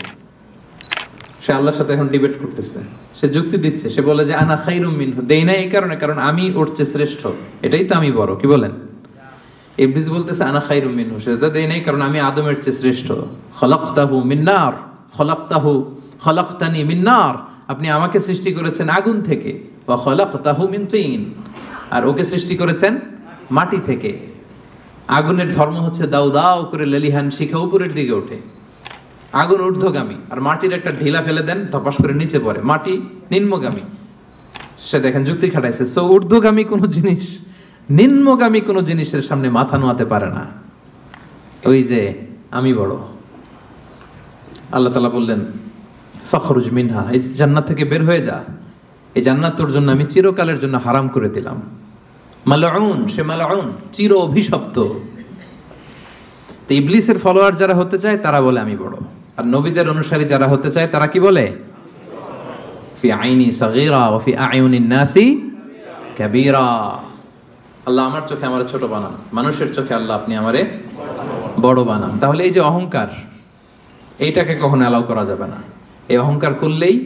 সে আল্লাহর সাথে এখন ডিবেট করতেছে, সে যুক্তি দিচ্ছে, সে বলে যে আনা খায়রুম মিনহু, দেই না এই কারণে, কারণ আমি ওর চেয়ে শ্রেষ্ঠ, এটাই তো আমি বড়। কি বলেন? ইবলিস বলতেছে আনা খায়রুম মিনহু, সেজদা দেই নাই কারণ আমি আদমের চেয়ে শ্রেষ্ঠ। খলাকতাহু মিন নার, খলাকতানি মিন নার, আপনি আমাকে সৃষ্টি করেছেন আগুন থেকে, ওয়া খলাকতাহু মিন তিন, আর ওকে সৃষ্টি করেছেন মাটি থেকে। আগুনের ধর্ম হচ্ছে দাউ দাউ করে লেলিহান শিখা উপরের দিকে ওঠে, আগুন ঊর্ধ্বগামী, আর মাটির একটা ঢিলা ফেলে দেন ধপাস করে নিচে পড়ে, মাটি নিম্নগামী। সে দেখেন যুক্তি খাটাইছে, সো ঊর্ধ্বগামী কোনো জিনিস নিম্নগামী কোনো জিনিসের সামনে মাথা নোয়াতে পারে না। ওই যে আমি বড়। আল্লাহ তাআলা বললেন ফখরুজ মিনহা, এই জান্নাত থেকে বের হয়ে যা, এই জান্নাত তোর জন্য আমি চিরকালের জন্য হারাম করে দিলাম। মালউন, সে মালউন, চির অভিশপ্ত। তো ইবলিসের ফলোয়ার যারা হতে চায় তারা বলে আমি বড়, আর নবীদের অনুসারী যারা হতে চায় তারা কি বলে? ফি আইনি সাগীরা ওয়া ফি আ'য়ুনিন নাসি কাবীরা। আল্লাহ আমার চোখে আমার ছোট বানান, মানুষের চোখে আল্লাহ আপনি আমারে বড় বানান। তাহলে এই যে অহংকার, এইটাকে কখনো অ্যালাউ করা যাবে না। এই অহংকার করলেই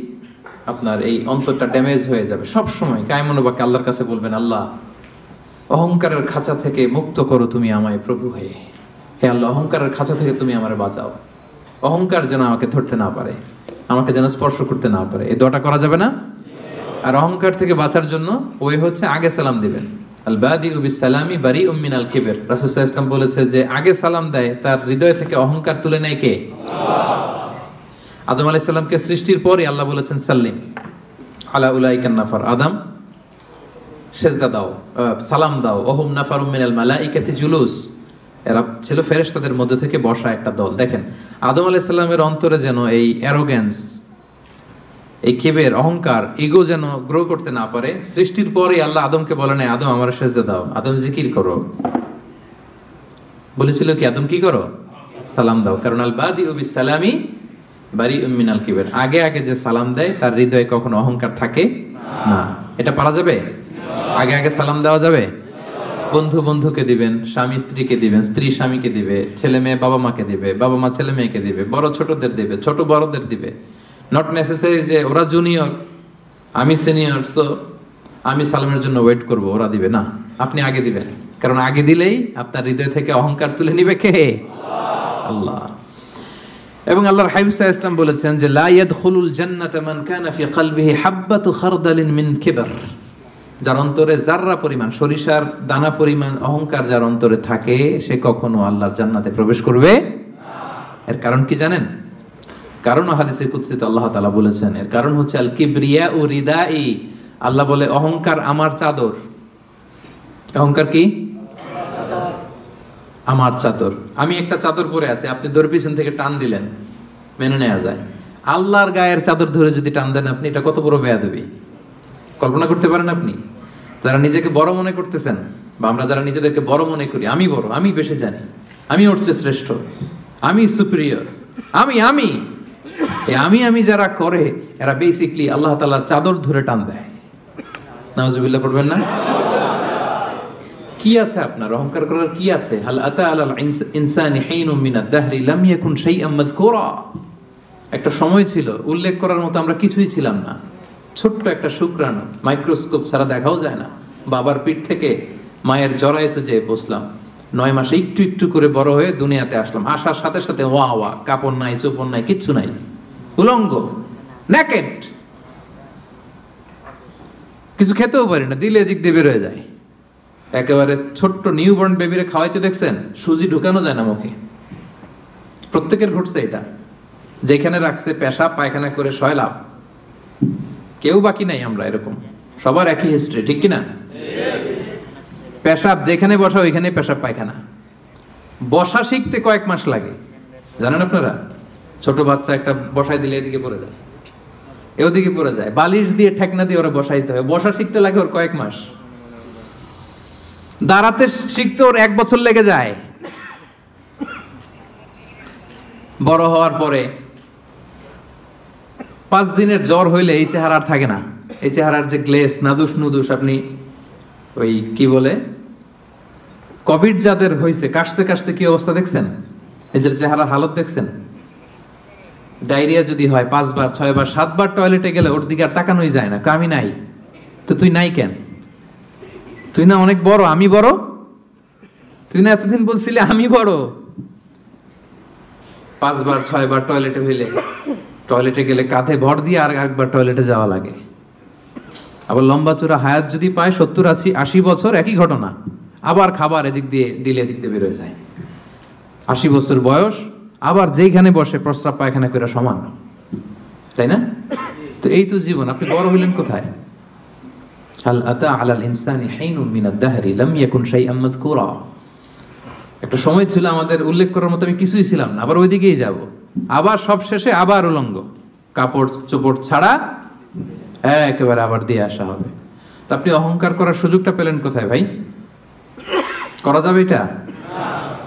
আপনার এই অন্তরটা ড্যামেজ হয়ে যাবে। সব সময় কায়মনোবাক্যে আল্লাহর কাছে বলবেন, আল্লাহ অহংকারের খাঁচা থেকে মুক্ত করো তুমি আমায় প্রভু হয়ে। হে আল্লাহ, অহংকারের খাঁচা থেকে তুমি আমারে বাঁচাও। অহংকার যেন আমাকে ধরতে না পারে, আমাকে যেন স্পর্শ করতে না পারে। এই দোয়াটা করা যাবে না। আর অহংকার থেকে বাঁচার জন্য ওই হচ্ছে আগে সালাম দিবেন। আল বাদিউ বিসসালামি বারিউম মিনাল কিবর। রাসূল সাল্লাল্লাহু আলাইহি ওয়াসাল্লাম বলেছে যে আগে সালাম দেয় তার হৃদয় থেকে অহংকার তুলে নেয় কে? আল্লাহ। আদম আলাইহিস সালামকে সৃষ্টির পরে আল্লাহ বলেছেন সাল্লিম আলা উলাইকান নাফার, আদম সেজদা দাও, সালাম দাও। ওহুম নাফারুম মিনাল মালাইকাতি জুলুস, এরা ছিল ফেরেশতাদের মধ্যে থেকে বসা একটা দল। দেখেন আদম আলাইহিস সালামের অন্তরে যেন এই অ্যারোগ্যান্স, এই কিবের, অহংকার, ইগো যেন গ্রো করতে না পারে। সৃষ্টির পরে আল্লাহ আদমকে বলে নাই আদম আমার সেজদা দাও, আদম জিকির করো। বলেছিল কি আদম কি করো? সালাম দাও। কারণ আল বাদিউ বিসসালামি বারিউম মিনাল কিবর, আগে আগে যে সালাম দেয় তার হৃদয়ে কখনো অহংকার থাকে না। এটা পারা যাবে? আগে আগে সালাম দেওয়া যাবে? বন্ধু বন্ধুকে দিবেন, স্বামী স্ত্রীকে দিবেন, স্ত্রী স্বামীকে দিবে, ছেলে মেয়ে বাবা মাকে দিবে, বাবা মা ছেলে মেয়েকে দিবে, বড় ছোটদের দিবে, ছোট বড়দের দিবে। নট নেসেসারি যে ওরা জুনিয়র আমি সিনিয়র সো আমি সালামের জন্য ওয়েট করব, ওরা দিবে না, আপনি আগে দিবেন। কারণ আগে দিলেই আপনার হৃদয় থেকে অহংকার তুলে নিবে কে? আল্লাহ। এবং আল্লাহর হাবিব সাল্লাল্লাহু আলাইহি ওয়াসাল্লাম বলেছেন যে লা ইয়াদখুলুল জান্নাতা মান কানা ফি কলবিহি হাববাতু খারদালিন মিন কিবর। যার অন্তরে জাররা পরিমাণ, সরিষার দানা পরিমাণ অহংকার যার অন্তরে থাকে, সে কখনো আল্লাহর জান্নাতে প্রবেশ করবে না। এর কারণ কি জানেন? কারণ হাদিসে কুদসিতে আল্লাহ তাআলা বলেছেন, এর কারণ হচ্ছে আল কিবরিয়া ও রিদাই। আল্লাহ বলে অহংকার আমার চাদর। অহংকার কি? আমার চাদর। আমি একটা চাদর পরে আছি, আপনি ধরে পিছন থেকে টান দিলেন, মেনে নেওয়া যায়। আল্লাহর গায়ের চাদর ধরে যদি টান দেন আপনি, এটা কত বড় বেয়াদবি কল্পনা করতে পারেন আপনি? যারা নিজেকে বড় মনে করতেছেন, বা আমরা যারা নিজেদেরকে বড় মনে করি, আমি বড়, আমি বেশি জানি, আমি ওর চেয়ে শ্রেষ্ঠ, আমি সুপিরিয়র, আমি আমি যারা করে, এরা বেসিকলি আল্লাহ তাআলার চাদর ধরে টান দেয়। নাউজুবিল্লাহ পড়বেন না? কি আছে আপনার অহংকার করার? কি আছে? হাল আতা আলাল ইনসানি হিনুম মিনাদ দাহরি লাম ইয়াকুন শাইআম মাযকুরা। একটা সময় ছিল উল্লেখ করার মতো আমরা কিছুই ছিলাম না। ছোট্ট একটা শুক্রাণু, মাইক্রোস্কোপ ছাড়া দেখাও যায় না। বাবার পিঠ থেকে মায়ের জরায়ুতে যেয়ে বসলাম, 9 মাসে একটু একটু করে বড় হয়ে দুনিয়াতে আসলাম। আসার সাথে সাথে ওয়া কাপড় নাই, চোপড় নাই, কিচ্ছু নাই, উলঙ্গ, নেকেড। কিছু খেতেও পারি না, দিলে এদিক দিয়ে বের হয়ে যায়। একেবারে ছোট্ট নিউবর্ন বেবিরে খাওয়াইতে দেখছেন, সুজি ঢুকানো যায় না মুখে। প্রত্যেকের ঘটছে এটা। যেখানে রাখছে পেশাব পায়খানা করে সয়লাভ, কেউ বাকি নাই। আমরা এরকম সবার একই হিস্ট্রি, ঠিক কিনা? পেশাব যেখানে বসা ওইখানে পেশাব পায়খানা। বসা শিখতে কয়েক মাস লাগে, জানেন আপনারা? ছোট বাচ্চা একটা বসাই দিলে এদিকে পড়ে যায়, ওদিকে পড়ে যায়, বালিশ দিয়ে ঠেকনা দিয়ে ওরা বসাইতে হয়। বসা শিখতে লাগে ওর কয়েক মাস। দাঁড়াতে শিখতে ওর 1 বছর লেগে যায়। বড় হওয়ার পরে 5 দিনের জ্বর হইলে এই চেহারা আর থাকে না। এই চেহারার যে গ্লেস, নাদুস নুদুস, আপনি ওই কি বলে কোভিড যাদের হয়েছে, কাশতে কাশতে কি অবস্থা দেখছেন? এই যে চেহারার হালত দেখছেন? ডায়রিয়া যদি হয় 5 বার 6 বার 7 বার টয়লেটে গেলে ওর দিকে আর তাকানোই যায় না। আমি নাই তো তুই নাই কেন? তুই না অনেক বড়, আমি বড়? তুই না এতদিন বলছিলি আমি বড়? 5 বার 6 বার টয়লেটে হইলে, টয়লেটে গেলে কাঁধে ভর দিয়ে আর একবার টয়লেটে যাওয়া লাগে। আবার লম্বা চূড়া হায়াত যদি পায় 70 80 বছর, একই ঘটনা। আবার খাবার এদিক দিয়ে দিলে এদিক দিয়ে বেরোয় যায়। 80 বছর বয়স, আবার যেইখানে বসে প্রস্রাব পায়খানা করে সমান, তাই না? তো এই তো জীবন। আপনি বড় হইলেন কোথায়? হাল আতা আলাল ইনসানি হিনুম মিনাদ দাহরি লাম ইয়াকুন শাইআম মাযকুরা। একটা সময় ছিল আমাদের উল্লেখ করার মতো আমি কিছুই ছিলাম না, আবার ওইদিকেই যাব। আবার সব শেষে আবার উলঙ্গ, কাপড় চোপড় ছাড়া একেবারে আবার দিয়ে আসা হবে। তা আপনি অহংকার করার সুযোগটা পেলেন কোথায় ভাই? করা যাবে এটা?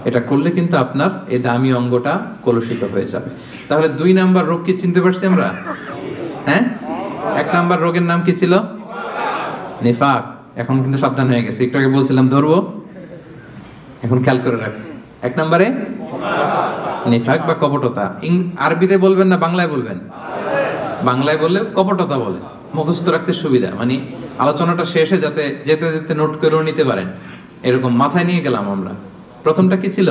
এটা করলে কিন্তু আপনার এই দামি অঙ্গটা কলুষিত হয়ে যাবে। তাহলে 2 নাম্বার রোগ কি চিনতে পারছি আমরা? হ্যাঁ, 1 নাম্বার রোগের নাম কি ছিল? নিফাক। এখন কিন্তু সাবধান হয়ে গেছে, একটু আগে বলছিলাম ধরবো, এখন খেয়াল করে রাখছি। 1 নম্বরে নিফাক বা কপটতা। আরবিতে বলবেন না বাংলায় বলবেন? বাংলায় বললে কপটতা বলে, মুখস্থ রাখতে সুবিধা। মানে আলোচনাটা শেষে যাতে যেতে যেতে নোট করেও নিতে পারেন, এরকম মাথায় নিয়ে গেলাম আমরা। প্রথমটা কি ছিল?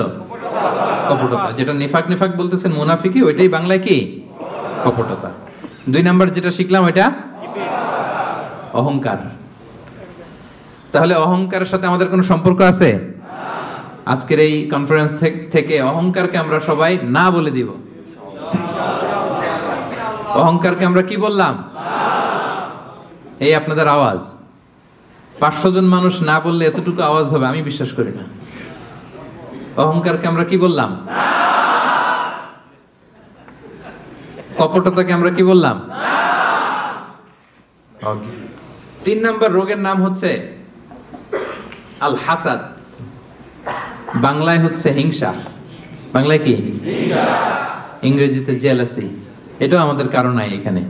কপটতা। যেটা নিফাক বলতেছেন মুনাফিকি, ওইটাই বাংলায় কি? কপটতা। 2 নাম্বার যেটা শিখলাম ওইটা অহংকার। তাহলে অহংকারের সাথে আমাদের কোনো সম্পর্ক আছে? আজকের এই কনফারেন্স থেকে অহংকারকে আমরা সবাই না বলে দিব। অহংকারকে আমরা কি বললাম? এই আপনাদের আওয়াজ। 500 জন মানুষ না বললে এতটুকু আওয়াজ হবে আমি বিশ্বাস করি না। অহংকারকে আমরা কি বললাম? কপটতাকে আমরা কি বললাম? ওকে। 3 নাম্বার রোগের নাম হচ্ছে আল হাসাদ। বাংলায় হচ্ছে হিংসা। বাংলায় কি? হিংসা। ইংরেজিতে জেলাসি। এটাও আমাদের কারণ নাই এখানে,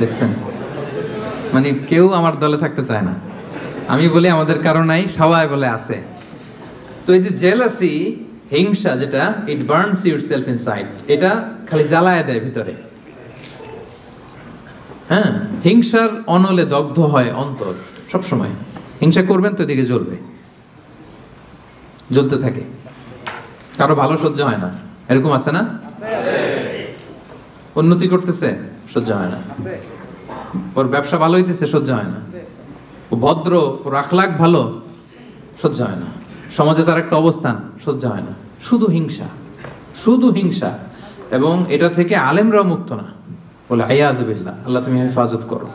দেখছেন? মানে কেউ আমার দলে থাকতে চায় না। আমি বলি আমাদের কারো নাই, সবাই বলে আছে। তো এই যে জেলাসি, হিংসা, যেটা ইট বার্নস ইউরসেলফ ইনসাইড, এটা খালি জ্বালায় দেয় ভিতরে। হ্যাঁ, হিংসার অনলে দগ্ধ হয় অন্তর সব সময়। হিংসা করবেন তো এদিকে জ্বলবে, জ্বলতে থাকে। কারো ভালো সহ্য হয় না, এরকম আছে না? উন্নতি করতেছে, সহ্য হয় না। ওর ব্যবসা ভালো হইতেছে, সহ্য হয় না। ও ভদ্র, ওর আখলাক ভালো, সহ্য হয় না। সমাজে তার একটা অবস্থান, সহ্য হয় না। শুধু হিংসা, শুধু হিংসা। এবং এটা থেকে আলেমরাও মুক্ত না, বলে আইয়াযুবিল্লাহ, আল্লাহ তুমি হেফাজত করো।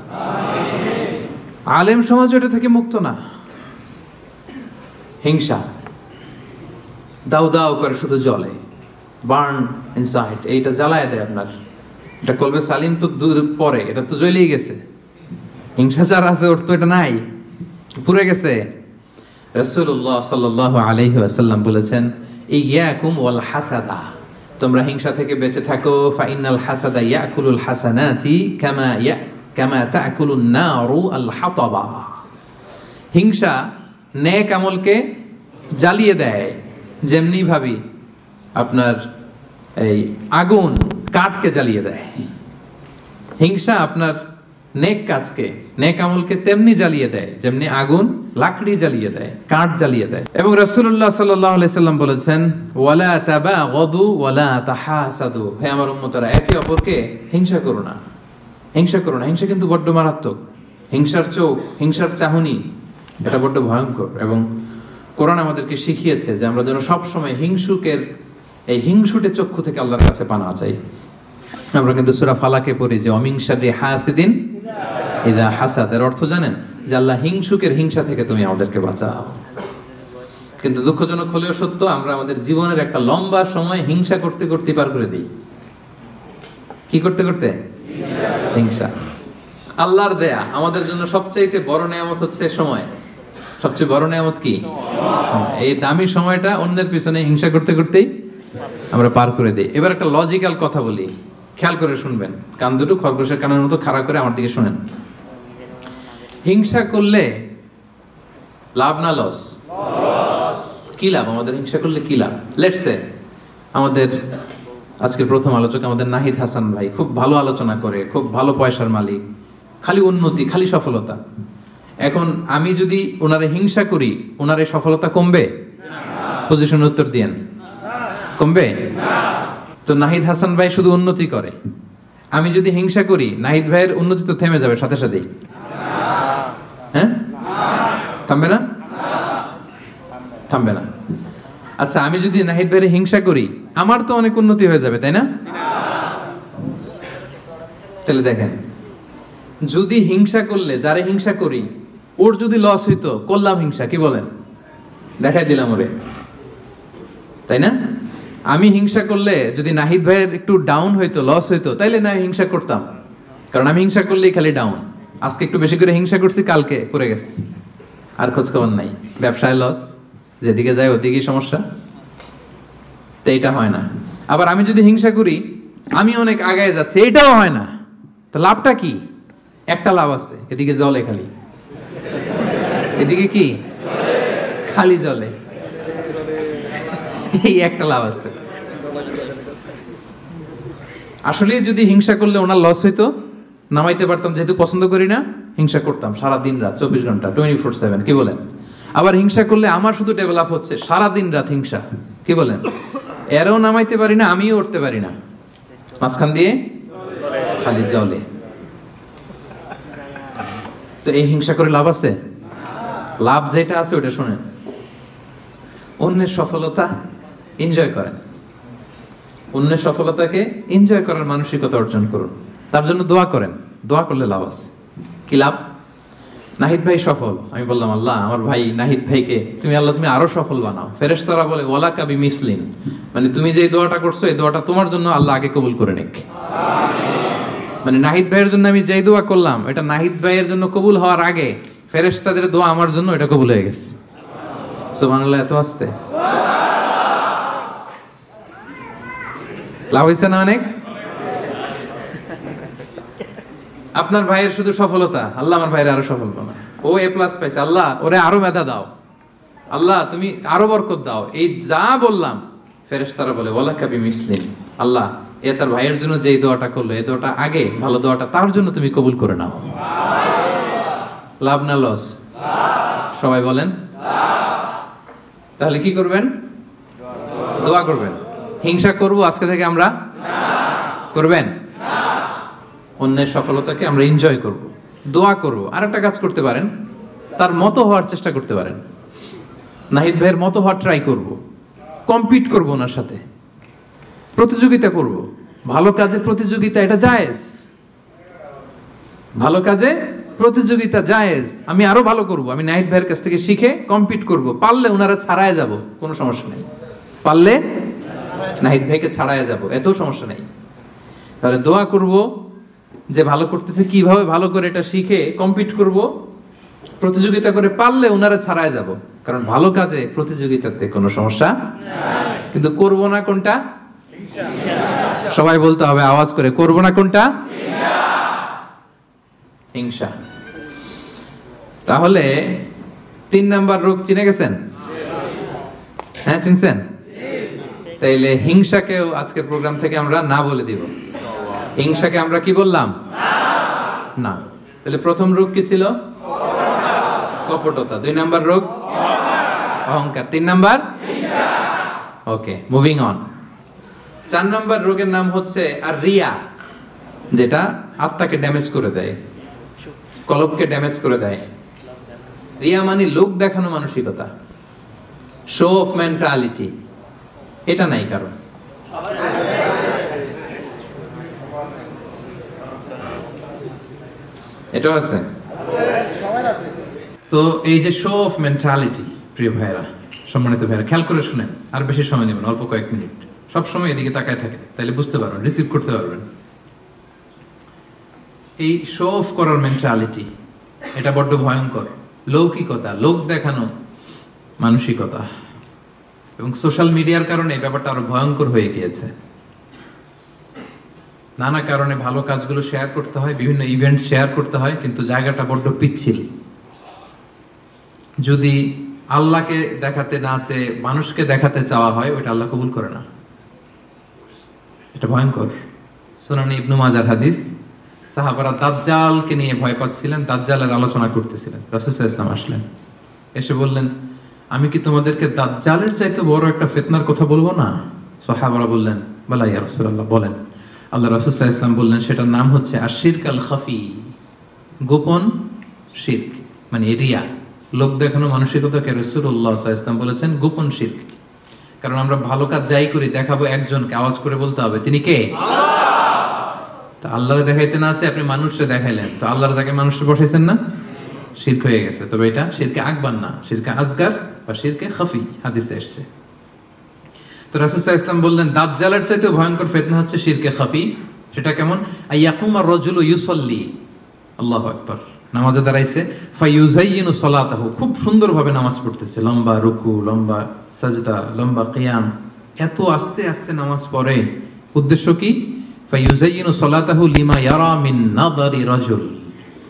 আলেম সমাজ এটা থেকে মুক্ত না। হিংসা দাউ দাউ করে শুধু জ্বলে, বার্ন ইনসাইড, এইটা জ্বালায় দেয় আপনার। এটা কলবে সালিম তো দূর পরে, এটা তো জ্বলেই গেছে। হিংসা যার আছে ওর তো এটা নাই, পুড়ে গেছে। রাসূলুল্লাহ সাল্লাল্লাহু আলাইহি ওয়াসাল্লাম বলেছেন, ইয়াকুম ওয়াল হাসাদা, তোমরা হিংসা থেকে বেঁচে থাকো। ফাইনাল হাসাদা ইয়াকুলুল হাসানাতি কামা তাকুলুন নারু আল হাতাবা। হিংসা নেক আমলকে জ্বালিয়ে দেয়, যেমনি ভাবি আপনার এই আগুন কাঠকে জ্বালিয়ে দেয়। হিংসা আপনার নেক কাজকে, নেক আমলকে তেমনি জ্বালিয়ে দেয় যেমনি আগুন লাকড়ি জ্বালিয়ে দেয়, কাঠ জ্বালিয়ে দেয়। এবং রাসূলুল্লাহ সাল্লাল্লাহু আলাইহি সাল্লাম বলেছেন, ওয়ালা তাবাগাদু ওয়ালা তাহাসাদু, হে আমার উম্মতরা, একে অপরকে হিংসা করো না, হিংসা করো না। হিংসা কিন্তু বড্ড মারাত্মক। হিংসার চোখ, হিংসার চাহনি, এটা বড্ড ভয়ঙ্কর। এবং কোরআন আমাদেরকে শিখিয়েছে যে আমরা যেন সবসময় হিংসুকের এই হিংসুটে চক্ষু থেকে আল্লাহর কাছে পানা চাই। আমরা কিন্তু সূরা ফালাকে পড়ি যে অমিন শাররি হাসিদিন ইযা হাসাদ, এর অর্থ জানেন? যে আল্লাহ হিংসুকের হিংসা থেকে তুমি আমাদেরকে বাঁচাও। কিন্তু দুঃখজনক হলেও সত্য, আমরা আমাদের জীবনের একটা লম্বা সময় হিংসা করতে করতে পার করে দিই। কি করতে করতে? হিংসা। আল্লাহর দেয়া আমাদের জন্য সবচাইতে বড় নিয়ামত হচ্ছে সময়। সবচেয়ে বড় নিয়ামত কি? এই দামি সময়টা অন্যের পিছনে হিংসা করতে করতেই আমরা পার করে দিই। এবার একটা লজিক্যাল কথা বলি, খেয়াল করে শুনবেন। কান দুটো খরগোশের কানের মতো খাড়া করে আমার দিকে শুনেন। হিংসা করলে লাভ না লস? কি লাভ আমাদের হিংসা করলে? কি লাভ? লেটস সে আমাদের আজকের প্রথম আলোচক আমাদের নাহিদ হাসান ভাই খুব ভালো আলোচনা করে, খুব ভালো পয়সার মালিক, খালি উন্নতি, খালি সফলতা। এখন আমি যদি ওনারে হিংসা করি, ওনার এই সফলতা কমবে? পজিশন উত্তর দিয়েন, কমবে? তো নাহিদ হাসান ভাই শুধু উন্নতি করে, আমি যদি হিংসা করি নাহিদ ভাইয়ের উন্নতি তো থেমে যাবে সাথে সাথেই। হ্যাঁ, থামবে না? থামবে না। আচ্ছা, আমি যদি নাহিদ ভাইয়ের হিংসা করি, আমার তো অনেক উন্নতি হয়ে যাবে, তাই না? তাহলে দেখেন, যদি হিংসা করলে, যারে হিংসা করি ওর যদি লস হইতো, করলাম হিংসা, কি বলেন? দেখাই দিলাম ওরে, তাই না? আমি হিংসা করলে যদি নাহিদ ভাইয়ের একটু ডাউন হইতো, লস হইতো, তাইলে না হিংসা করতাম, কারণ আমি হিংসা করলেই খালি ডাউন। আজকে একটু বেশি করে হিংসা করছি, কালকে পড়ে গেছে, আর খোঁজ খবর নাই, ব্যবসায় লস, যেদিকে যায় ওদিকেই সমস্যা। তো এইটা হয় না। আবার আমি যদি হিংসা করি, আমি অনেক আগায় যাচ্ছি, এইটাও হয় না। তো লাভটা কি? একটা লাভ আছে, এদিকে জলে খালি, এদিকে কি খালি জলে, এই একটা লাভ আছে। আসলে যদি হিংসা করলে ওনার লস হইতো, নামাইতে পারতাম, যেহেতু পছন্দ করি না, হিংসা করতাম সারা দিন রাত, 24 ঘন্টা, 24/7, কি বলেন? আবার হিংসা করলে আমার শুধু ডেভেলপ হচ্ছে, সারা দিন রাত হিংসা, কি বলেন? এরও নামাইতে পারি না, আমিও উঠতে পারি না, মাঝখান দিয়ে খালি জলে। তো এই হিংসা করে লাভ আছে? লাভ যেটা আছে ওটা শুনেন, অন্যের সফলতা এনজয় করেন, অন্যের সফলতাকে এনজয় করার মানসিকতা অর্জন করুন, তার জন্য দোয়া করেন। দোয়া করলে লাভ আছে। কি লাভ? নাহিদ ভাই সফল, আমি বললাম আল্লাহ আমার ভাই নাহিদ ভাইকে তুমি, আল্লাহ তুমি আরো সফল বানাও। ফেরেশতারা বলে ওয়ালাকা বিমিসলিন, মানে তুমি যে দোয়াটা করছো এই দোয়াটা তোমার জন্য আল্লাহ আগে কবুল করে নিক। মানে নাহিদ ভাইয়ের জন্য আমি যেই দোয়া করলাম, এটা নাহিদ ভাইয়ের জন্য কবুল হওয়ার আগে ফেরেশতাদের দোয়া আমার জন্য এটা কবুল হয়ে গেছে। সুবহানাল্লাহ, এত আস্তে লাভ হয়েছে না অনেক? আপনার ভাইয়ের শুধু সফলতা, আল্লাহ আমার ভাইয়ের আরো সফল বানাও, ও এ প্লাস পাইছে, আল্লাহ ওরে আরো মেধা দাও, আল্লাহ তুমি আরো বরকত দাও। এই যা বললাম ফেরেশতারা বলে ওয়ালাকা বিমিসলিন, আল্লাহ এ তার ভাইয়ের জন্য যে দোয়াটা করলো, এই দোয়াটা আগে ভালো দোয়াটা তার জন্য তুমি কবুল করে নাও। লাভ না লস? সবাই বলেন। তাহলে কি করবেন? দোয়া করবেন। হিংসা করব আজকে থেকে আমরা? করবেন? অন্যের সফলতাকে আমরা এনজয় করব, দোয়া করব। আর একটা কাজ করতে পারেন, তার মতো হওয়ার চেষ্টা করতে পারেন। নাহিদ ভাইয়ের মতো হওয়ার ট্রাই করব, কম্পিট করব, ওনার সাথে প্রতিযোগিতা করব। ভালো কাজে প্রতিযোগিতা, এটা জায়েজ। ভালো কাজে প্রতিযোগিতা জায়েজ। আমি আরো ভালো করব, আমি নাহিদ ভাইয়ের কাছ থেকে শিখে কম্পিট করব। পারলে ওনারা ছাড়ায় যাব, কোনো সমস্যা নেই। পারলে নাহিদ ভাইকে ছাড়ায় যাব, এত সমস্যা নেই। তাহলে দোয়া করব যে ভালো করতেছে কিভাবে ভালো করে এটা শিখে কম্পিট করব, প্রতিযোগিতা করে পারলে ওনারা ছাড়ায় যাব। কারণ ভালো কাজে প্রতিযোগিতাতে কোনো সমস্যা নাই। কিন্তু করব না কোনটা? সবাই বলতে হবে আওয়াজ করে, করব না কোনটা? হিংসা। তাহলে 3 নাম্বার রোগ চিনে গেছেন? হ্যাঁ, চিনছেন? তাইলে হিংসাকেও আজকের প্রোগ্রাম থেকে আমরা না বলে দিব। হিংসাকে আমরা কি বললাম? না। তাহলে প্রথম রোগ কি ছিল? কপটতা। 2 নাম্বার রোগ অহংকার। 3 number okay, moving on. 4 number রোগের নাম হচ্ছে আর রিয়া, যেটা আত্মাকে ড্যামেজ করে দেয়, কলবকে ড্যামেজ করে দেয়। রিয়া মানে লোক দেখানো মানসিকতা, শো অফ মেন্টালিটি। এটা নাই কারণ। এটাও আছে। তো এই যে শো অফ মেন্টালিটি, প্রিয় ভাইরা, সম্মানিত ভাইরা, খেয়াল করে শুনেন, আর বেশি সময় নেবেন, অল্প কয়েক মিনিট। সব সময় এদিকে তাকায় থাকে, তাহলে বুঝতে পারবেন, রিসিভ করতে পারবেন। এই শো অফ করার মেন্টালিটি, এটা বড্ড ভয়ঙ্কর। লৌকিকতা, লোক দেখানো মানসিকতা, এবং সোশ্যাল মিডিয়ার কারণে এই ব্যাপারটা আরো ভয়ঙ্কর হয়ে গিয়েছে। নানা কারণে ভালো কাজগুলো শেয়ার করতে হয়, বিভিন্ন ইভেন্ট শেয়ার করতে হয়, কিন্তু জায়গাটা বড্ড পিচ্ছিল। যদি আল্লাহকে দেখাতে না চেয়ে মানুষকে দেখাতে চাওয়া হয়, ওইটা আল্লাহ কবুল করে না। এটা ভয়ঙ্কর। সুনানে ইবনু মাজার হাদিস, সাহাবারা দাজ্জালকে নিয়ে ভয় পাচ্ছিলেন, দাজ্জালের আলোচনা করতেছিলেন। রাসূল সাল্লাল্লাহু আলাইহি ওয়াসাল্লাম আসলেন, এসে বললেন, আমি কি তোমাদেরকে দাজ্জালের চাইতে বড় একটা ফিতনার কথা বলবো না? সাহাবারা বললেন, বলা ইয়া রাসূলুল্লাহ, বলেন। আল্লাহ রাসূল সাল্লাল্লাহু আলাইহি ওয়াসাল্লাম বললেন, সেটার নাম হচ্ছে আশিরক আল খাফি, গোপন শিরক, মানে রিয়া, লোক দেখানো মানসিকতাকে রাসূলুল্লাহ সাল্লাল্লাহু আলাইহি ওয়াসাল্লাম বলেছেন গোপন শিরক। কারণ আমরা ভালো কাজ যাই করি, দেখাবো একজনকে, আওয়াজ করে বলতে হবে তিনি কে? তা আল্লাহরে দেখাইতে না আছে, আপনি মানুষকে দেখাইলেন, তো আল্লাহর যাকে মানুষকে বসাইছেন না, শিরক হয়ে গেছে। তবে এটা শিরকে আকবার না, শিরকে আসগার বা শিরকে খাফি, হাদিসে এসেছে। তো রাসূল সাল্লাল্লাহু আলাইহি ওয়াসাল্লাম বললেন, দাজ্জালের চাইতে ভয়ঙ্কর ফিতনা হচ্ছে শিরকে খাফি। সেটা কেমন? আইয়াকুমার রাজুলু ইউসাল্লি, আল্লাহু আকবার, নামাজে দাঁড়াইছে, ফায়ুযায়্যিনু সালাতাহু, খুব সুন্দরভাবে নামাজ পড়তেছে, লম্বা রুকু, লম্বা সাজদা, লম্বা কিয়াম, এত আস্তে আস্তে নামাজ পড়ে। উদ্দেশ্য কি? ফায়ুযায়্যিনু সালাতাহু লিমা ইয়ারা মিন নাযারি রাজুল,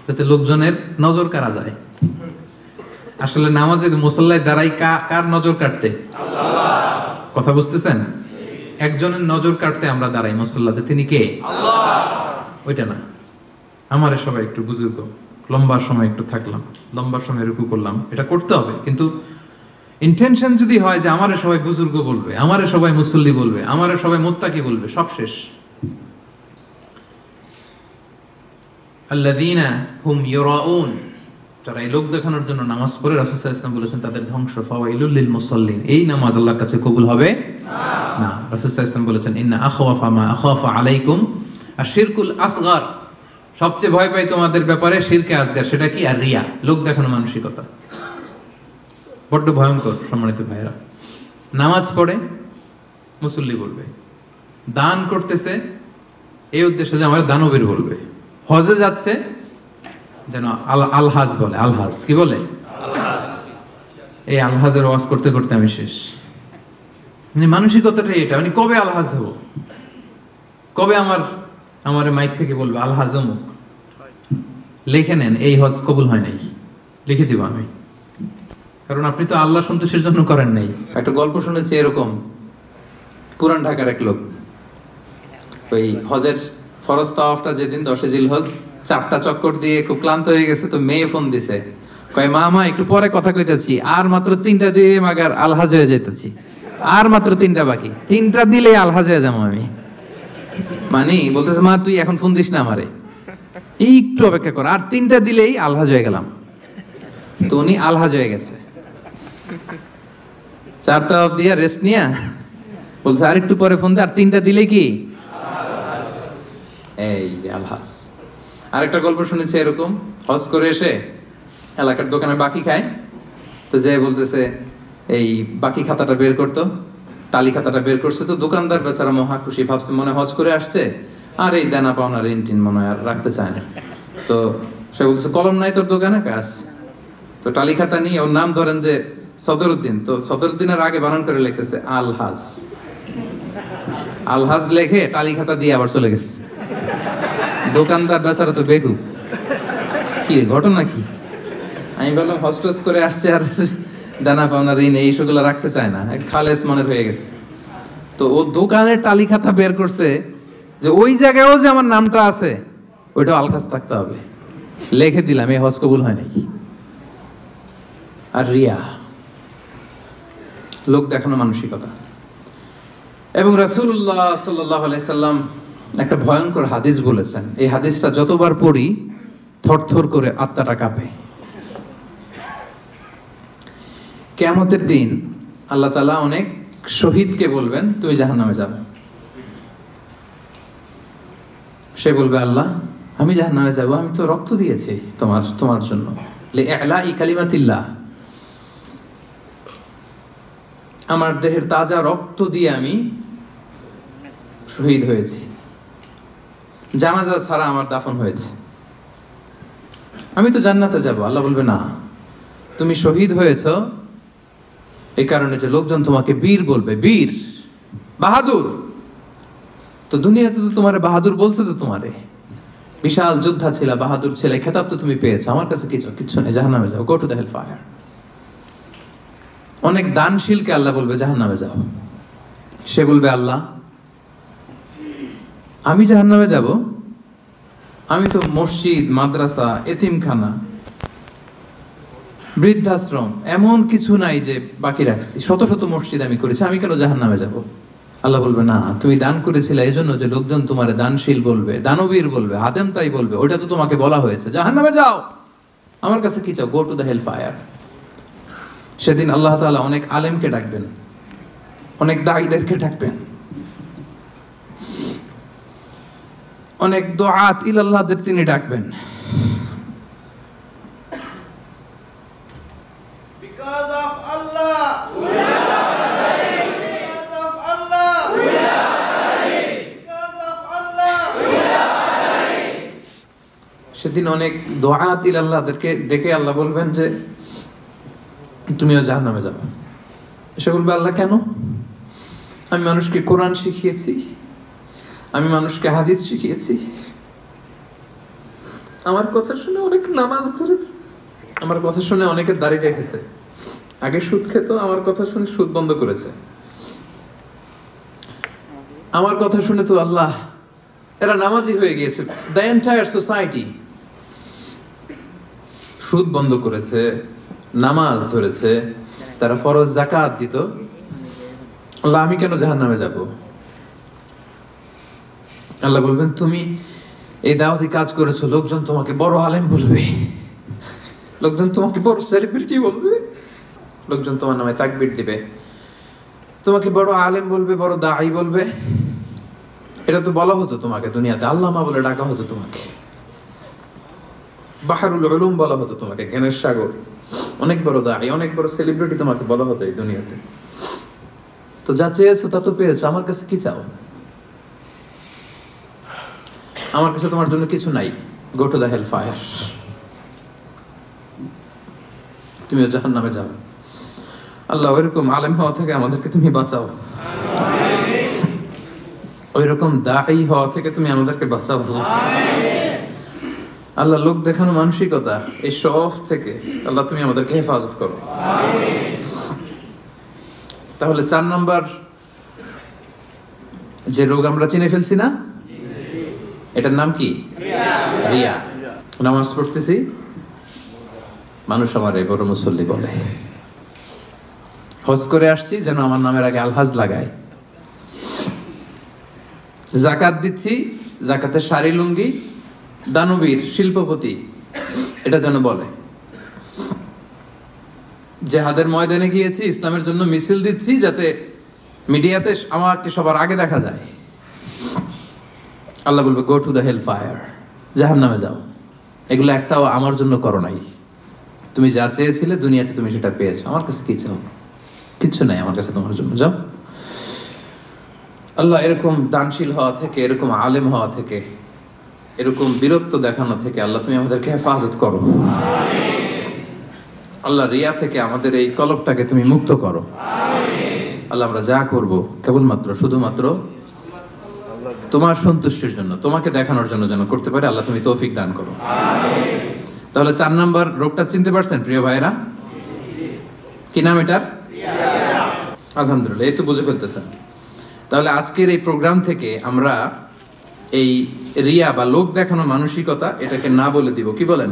যাতে লোকজনের নজর কাড়া যায়। আসলে নামাজে মুসাল্লায় দাঁড়াই কার নজর কাটতে? আল্লাহ। কথা বুঝতেছেন? একজনের নজর কাটতে আমরা দাঁড়াই মুসাল্লাতে, তিনি কে? আল্লাহ। ওইটা না, আমারে সবাই একটু বুজুর্গ, লম্বা সময় একটু থাকলাম, লম্বা সময় রুকু করলাম, এটা করতে হবে। কিন্তু ইন্টেনশন যদি হয় যে আমারে সবাই বুজুর্গ বলবে, আমারে সবাই মুসল্লি বলবে, আমারে সবাই মুত্তাকি বলবে, সব শেষ। আল্লাযীনা হুম ইউরাউন, যারা এই লোক দেখানোর জন্য নামাজ পড়ে, রাসূল সাল্লাল্লাহু আলাইহি ওয়াসাল্লাম বলেছেন তাদের ধ্বংস। ফাওয়াইলুল লিল মুসাল্লিন, এই নামাজ আল্লাহর কাছে কবুল হবে না। রাসূল সাল্লাল্লাহু আলাইহি ওয়াসাল্লাম বলেছেন, ইন্না আখওয়াফা মা আখাফা আলাইকুম আশিরকুল আসগার, সবচেয়ে ভয় পাই তোমাদের ব্যাপারে শিরকে আসগার। সেটা কি? আর রিয়া, লোক দেখানো মানসিকতা, বড্ড ভয়ঙ্কর। সম্মানিত ভাইরা, নামাজ পড়ে মুসল্লি বলবে, দান করতেছে এই উদ্দেশ্যে যে আমার দানবীর বলবে, হজে যাচ্ছে যেন আলহাজ বলে, আলহাজ কি বলে? এই আলহাজের ওয়াজ করতে করতে আমি শেষ। মানসিকতাটাই এটা, মানে কবে আলহাজ হবো, কবে আমার মাইক থেকে বলবে আলহাজ অমুক। লিখে নেন এই হজ কবুল হয় নাই, লিখে দিব আমি, কারণ আপনি তো আল্লাহ সন্তোষের জন্য করেন নাই। একটা গল্প শুনেছি এরকম, পুরান ঢাকার এক লোক ওই হজের ফরজ তাওয়াফটা যেদিন 10 জিলহজ 4টা চক্কর দিয়ে খুব ক্লান্ত হয়ে গেছে, তো মেয়ে ফোন দিছে, কয় মা একটু পরে কথা কইতেছি, আর মাত্র 3টা দিয়ে মাগার আলহাজ হয়ে যেতেছি, আর মাত্র 3টা বাকি, 3টা দিলে আলহাজ হয়ে যাবো আমি। মানে বলতেছে মা তুই এখন ফোন দিস না আমারে, একটু অপেক্ষা কর, আর 3টা দিলেই আলহাজ হয়ে গেলাম। তো উনি আলহাজ হয়ে গেছে, 4 তাওয়াফ দিয়া রেস্ট নিয়া বলছে আর একটু পরে ফোন দে, আর 3টা দিলে কি এই যে আলহাজ। আরেকটা গল্প শুনেছি এরকম, হজ করে এসে এলাকার দোকানে বাকি খায়, তো যে বলতেছে এই বাকি খাতাটা বের করতো, টালি খাতাটা বের করছে, তো দোকানদার বেচারা মহা খুশি, ভাবছে মনে হজ করে আসছে, আর এই দেনা পাওনা ঋণ টিন মনে হয় আর রাখতে চায় না। তো সে বলছে কলম নাই তোর দোকানে? কাজ। তো টালি খাতা নিয়ে ওর নাম ধরেন যে সদরউদ্দিন, তো সদরউদ্দিনের আগে বানান করে লিখতেছে আলহাজ, আলহাজ লেখে টালি খাতা দিয়ে আবার চলে গেছে। দোকানদার বেচারা তো বেগু, কি ঘটনা কি? আমি বললাম হস্টেস করে আসছে আর দানা পাওনা ঋণ এইসবগুলো রাখতে চায় না, খালেস মনের হয়ে গেছে। তো ও দোকানের টালি খাতা বের করছে যে ওই জায়গায়ও যে আমার নামটা আছে ওইটা আলখাস থাকতে হবে, লিখে দিলাম, এই হজ কবুল হয় নাকি। আর রিয়া, লোক দেখানো মানসিকতা। এবং রাসূলুল্লাহ সাল্লাল্লাহু আলাইহি সাল্লাম একটা ভয়ঙ্কর হাদিস বলেছেন, এই হাদিসটা যতবার পড়ি থরথর করে আত্মাটা কাঁপে। কিয়ামতের দিন আল্লাহ তাআলা অনেক শহীদকে বলবেন তুমি জাহান্নামে যাবে। সে বলবে আল্লাহ আমি জাহান্নামে যাব, আমি তো রক্ত দিয়েছি তোমার জন্য, লিইলাই কালিমাতিল্লাহ, আমার দেহের তাজা রক্ত দিয়ে আমি শহীদ হয়েছি, জানাজা ছাড়া আমার দাফন হয়েছে, আমি তো জান্নাতে যাব। আল্লাহ বলবে না, তুমি শহীদ হয়েছো এই কারণে যে লোকজন তোমাকে বীর বলবে, বীর বাহাদুর। তো দুনিয়াতে তো তোমারে বাহাদুর বলছে, তো তোমারে বিশাল যোদ্ধা ছিল, বাহাদুর ছিল, খেতাব তো তুমি পেয়েছো, আমার কাছে কিচ্ছু নেই, জাহান্নামে যাও, go to the hell fire. অনেক দানশীলকে আল্লাহ বলবে জাহান্নামে যাও। সে বলবে আল্লাহ আমি জাহান্নামে যাব, আমি তো মসজিদ, মাদ্রাসা, এতিমখানা, বৃদ্ধাশ্রম এমন কিছু নাই যে বাকি রাখছি, শত শত মসজিদ আমি করেছি, আমি কেন জাহান্নামে যাব? আল্লাহ বলবে না, তুমি দান করেছিলে এই জন্য যে লোকজন তোমারে দানশীল বলবে, দানবীর বলবে, হাতেম তাই বলবে, ওইটা তো তোমাকে বলা হয়েছে, জাহান্নামে যাও, আমার কাছে কি চাও? Go to the hell fire. সেদিন আল্লাহ তাআলা অনেক আলেমকে ডাকবেন, অনেক দাঈদেরকে ডাকবেন, অনেক দুআত ইলাল্লাহদের তিনি ডাকবেন। Because of Allah, we are ready. Because of Allah, we are ready. Because of Allah, we are ready. সেদিন অনেক দুআত ইলাল্লাহদেরকে ডেকে আল্লাহ বলবেন যে তুমিও জাহান্নামে যাবে। সে বলবে আল্লাহ কেন? আমি মানুষকে কোরআন শিখিয়েছি, আমি মানুষকে হাদিস শিখিয়েছি, আমার কথা শুনে অনেক নামাজ ধরেছে, আমার কথা শুনে অনেকে দাড়ি রেখেছে, আগে সুদ খেত, আমার কথা শুনে সুদ বন্ধ করেছে, আমার কথা শুনে তো আল্লাহ এরা নামাজি হয়ে গিয়েছে। দ্য এন্টায়ার সোসাইটি সুদ বন্ধ করেছে, নামাজ ধরেছে, তারা ফরজ যাকাত দিত, আল্লাহ আমি কেন জাহান্নামে যাব? আল্লাহ বলবেন তুমি এই দাওয়াতি কাজ করেছো, লোকজন তোমাকে বড় আলেম বলবে, লোকজন তোমাকে বড় সেলিব্রিটি বলবে, লোকজন তোমার নামে তাকবীর দিবে, তোমাকে বড় আলেম বলবে, বড় দাঈ বলবে। এটা তো বলা হতো তোমাকে দুনিয়াতে, আল্লামা বলে ডাকা হতো তোমাকে, বাহরুল উলুম বলা হতো তোমাকে, জ্ঞানের সাগর, অনেক বড় দাঈ, অনেক বড় সেলিব্রিটি তোমাকে বলা হতো এই দুনিয়াতে। তো যা চেয়েছো তা তো পেয়েছো, আমার কাছে কি চাও? আমার কাছে তোমার জন্য কিছু নাই, go to the hell fire, তুমিও জাহান্নামে যাও। আল্লাহ ওইরকম আলেম হওয়া থেকে আমাদেরকে তুমি বাঁচাও, ওইরকম দাঈ হওয়া থেকে তুমি আমাদেরকে বাঁচাও। আল্লাহ লোক দেখানো মানসিকতা, এই সব থেকে আল্লাহ তুমি আমাদেরকে হেফাজত করো। তাহলে 4 নম্বর যে রোগ আমরা চিনে ফেলছি না, এটার নাম কি? রিয়া। নামাজ পড়তেছি, মানুষ আমার এই বড় মুসল্লি বলে। হজ করে আসছি, যেন আমার নামের আগে আলহাজ লাগায়। জাকাত দিচ্ছি, জাকাতের শাড়ি লুঙ্গি দানবীর শিল্পপতি, এটা যেন বলে। জেহাদের ময়দানে গিয়েছি, ইসলামের জন্য মিছিল দিচ্ছি, যাতে মিডিয়াতে আমাকে সবার আগে দেখা যায়। আল্লাহ বলবে go to the hell fire, জাহান্নামে যাও। এগুলো একটাও আমার জন্য করো নাই। তুমি যা চেয়েছিলে দুনিয়াতে তুমি সেটা পেয়েছো, আমার কাছে কি চাও? কিচ্ছু নাই আমার কাছে তোমার জন্য, যাও। আল্লাহ এরকম দানশীল হওয়া থেকে, এরকম আলেম হওয়া থেকে, এরকম বীরত্ব দেখানো থেকে আল্লাহ তুমি আমাদেরকে হেফাজত করো। আল্লাহ রিয়া থেকে আমাদের এই কলবটাকে তুমি মুক্ত করো। আল্লাহ আমরা যা করব কেবলমাত্র শুধুমাত্র তোমার সন্তুষ্টির জন্য, তোমাকে দেখানোর জন্য যেন করতে পারে। আল্লাহ তুমি তৌফিক দান করো। তাহলে 4 নম্বর রোগটা চিনতে পারছেন প্রিয় ভাইরা? কি নাম এটার? আলহামদুলিল্লাহ, এই তো বুঝে ফেলতেছেন। তাহলে আজকের এই প্রোগ্রাম থেকে আমরা এই রিয়া বা লোক দেখানো মানসিকতা, এটাকে না বলে দিব। কি বলেন?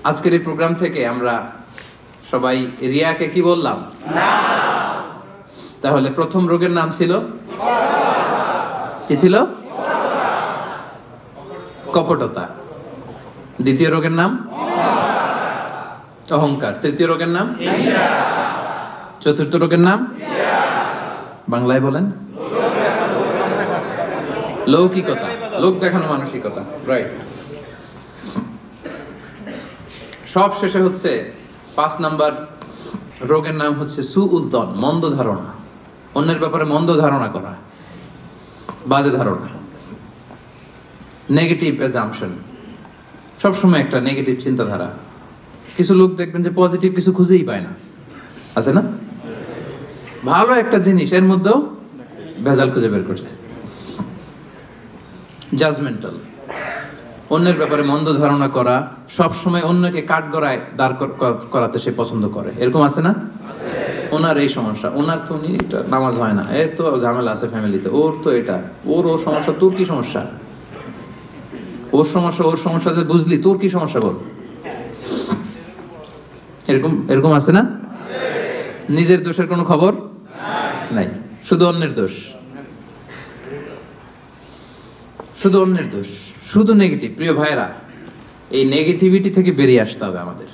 আজকের এই প্রোগ্রাম থেকে আমরা সবাই রিয়াকে কি বললাম? তাহলে প্রথম রোগের নাম ছিল কি ছিল? কপটতা। দ্বিতীয় রোগের নাম অহংকার। তৃতীয় রোগের নাম, চতুর্থ রোগের নাম বাংলায় বলেন লৌকিকতা, লোক দেখানো মানসিকতা। রাইট। সব শেষে হচ্ছে 5 নাম্বার রোগের নাম হচ্ছে সুউদ্দন, মন্দ ধারণা। অন্যের ব্যাপারে মন্দ ধারণা করা, বাজে ধারণা, নেগেটিভ অ্যাজাম্পশন। সবসময় একটা নেগেটিভ চিন্তাধারা। কিছু লোক দেখবেন যে পজিটিভ কিছু খুঁজেই পায় না, আছে না? ভালো একটা জিনিস এর মধ্যেও ভেজাল খুঁজে বের করছে। জাজমেন্টাল, অন্যের ব্যাপারে মন্দ ধারণা করা, সব সময় অন্যকে কাঠগড়ায় দাঁড় করাতে সে পছন্দ করে। এরকম আছে না? ওনার এই সমস্যা, ওনার তো উনি নামাজ হয় না, এর তো ঝামেলা আছে ফ্যামিলিতে, ওর তো এটা, ওর সমস্যা, তোর কি সমস্যা? ওর সমস্যা যে বুঝলি, তোর কি সমস্যা বল? এরকম আছে না? নিজের দোষের কোনো খবর নাই, শুধু অন্যের দোষ, শুধু অন্যের দোষ, শুধু নেগেটিভ। প্রিয় ভাইরা, এই নেগেটিভিটি থেকে বেরিয়ে আসতে হবে আমাদের।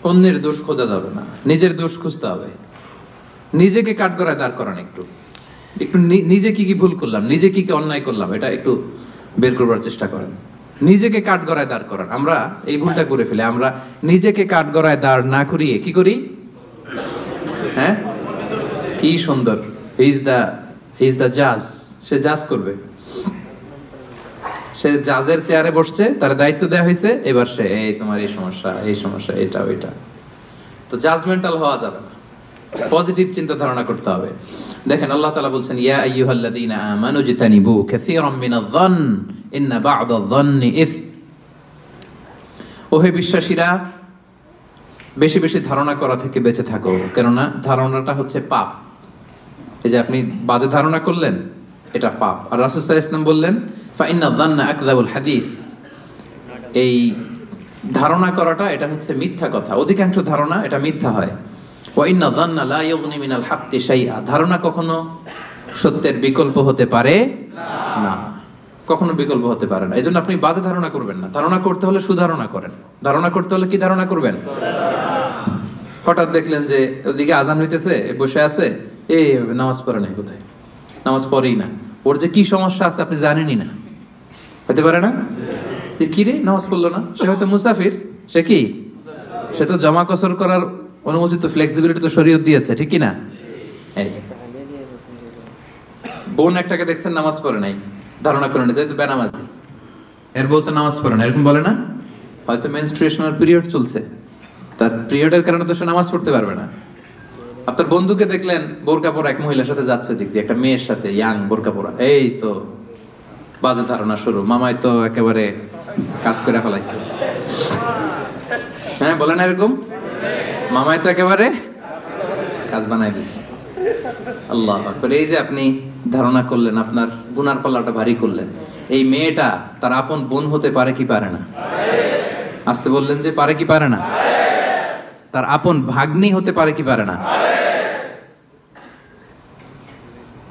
অন্যের দোষ খোঁজা যাবে না, নিজের দোষ খুঁজতে হবে। নিজেকে কাঠগড়ায় দাঁড় করান, একটু নিজে কি কি ভুল করলাম, নিজে কি কি অন্যায় করলাম, এটা একটু বের করবার চেষ্টা করেন। নিজেকে কাঠগড়ায় দাঁড় করান। আমরা এই ভুলটা করে ফেলে, আমরা নিজেকে কাঠগড়ায় দাঁড় না করিয়ে কি করি? হ্যাঁ, কি সুন্দর, হি ইজ দ্য জাজ, সে জাজ করবে। সে জাজের চেয়ারে বসছে, তার দায়িত্ব দেওয়া হয়েছে, এবার সে এই তোমার এই সমস্যা, এটা ওইটা। তো জাজমেন্টাল হওয়া যাবে না, পজিটিভ চিন্তা ধারণা করতে হবে। দেখেন আল্লাহ তাআলা বলছেন, ইয়া আইয়ুহাল্লাযীনা আমানু জিতানিবু কাসীরাম মিনায-যন্ন ইন্না বা'দায-যন্নি ইসম। ওহে বিশ্বাসীরা, বেশি বেশি ধারণা করা থেকে বেঁচে থাকো, কেননা ধারণাটা হচ্ছে পাপ। এই যে আপনি বাজে ধারণা করলেন, এটা পাপ। আর রাসূল সাল্লাল্লাহু আলাইহি ওয়াসাল্লাম বললেন, ফাইন্নায-যন্না আকযাবুল হাদিস। এই ধারণা করাটা এটা হচ্ছে মিথ্যা কথা, অধিকাংশ ধারণা এটা মিথ্যা হয়। ওয়া ইন্নায-যন্না লা ইউগনি মিনাল হাক্কি শাইআ। ধারণা কখনো সত্যের বিকল্প হতে পারে না, কখনো বিকল্প হতে পারে না। এজন্য আপনি বাজে ধারণা করবেন না। ধারণা করতে হলে সুধারণা করেন। ধারণা করতে হলে কি ধারণা করবেন? হঠাৎ দেখলেন যে ওদিকে আজান হইতেছে, বসে আছে, এই নামাজ পড়ে নাই, কোথায় নামাজ পড়েই না, ওর যে কি সমস্যা আছে আপনি জানেনই না। হতে পারে না? কি রে নামাজ পড়লো না? সে হয়তো মুসাফির, সে তো জমা কসর করার অনুমোদিত ফ্লেক্সিবিলিটি তো শরীয়ত দিয়েছে, ঠিক কি না? বোন একটাকে দেখছেন নামাজ পড়ে নাই, ধারণা করে নিতে তো বেনামাজি, এর বলতে নামাজ পড়ে না, এরকম বলে না? হয়তো মেনস্ট্রুয়েশনাল পিরিয়ড চলছে, তার পিরিয়ডের কারণে তো সে নামাজ পড়তে পারবে না। আপনার বন্ধুকে দেখলেন বোরকা পরা এক মহিলার সাথে যাচ্ছে, দিক দিয়ে একটা মেয়ের সাথে, ইয়াং বোরকা পরা, এই তো বাজে ধারণা শুরু, মামাই তো একেবারে কাজ করে ফেলাইছে। হ্যাঁ বলেন এরকম, মামাই তো একেবারে কাজ বানাই দিছে। আল্লাহ আকবার। এই যে আপনি ধারণা করলেন, আপনার গুনার পাল্লাটা ভারী করলেন, এই মেয়েটা তার আপন বোন হতে পারে কি পারে না? আসতে বললেন যে পারে কি পারে না? তার আপন ভাগ্নি হতে পারে কি পারে না?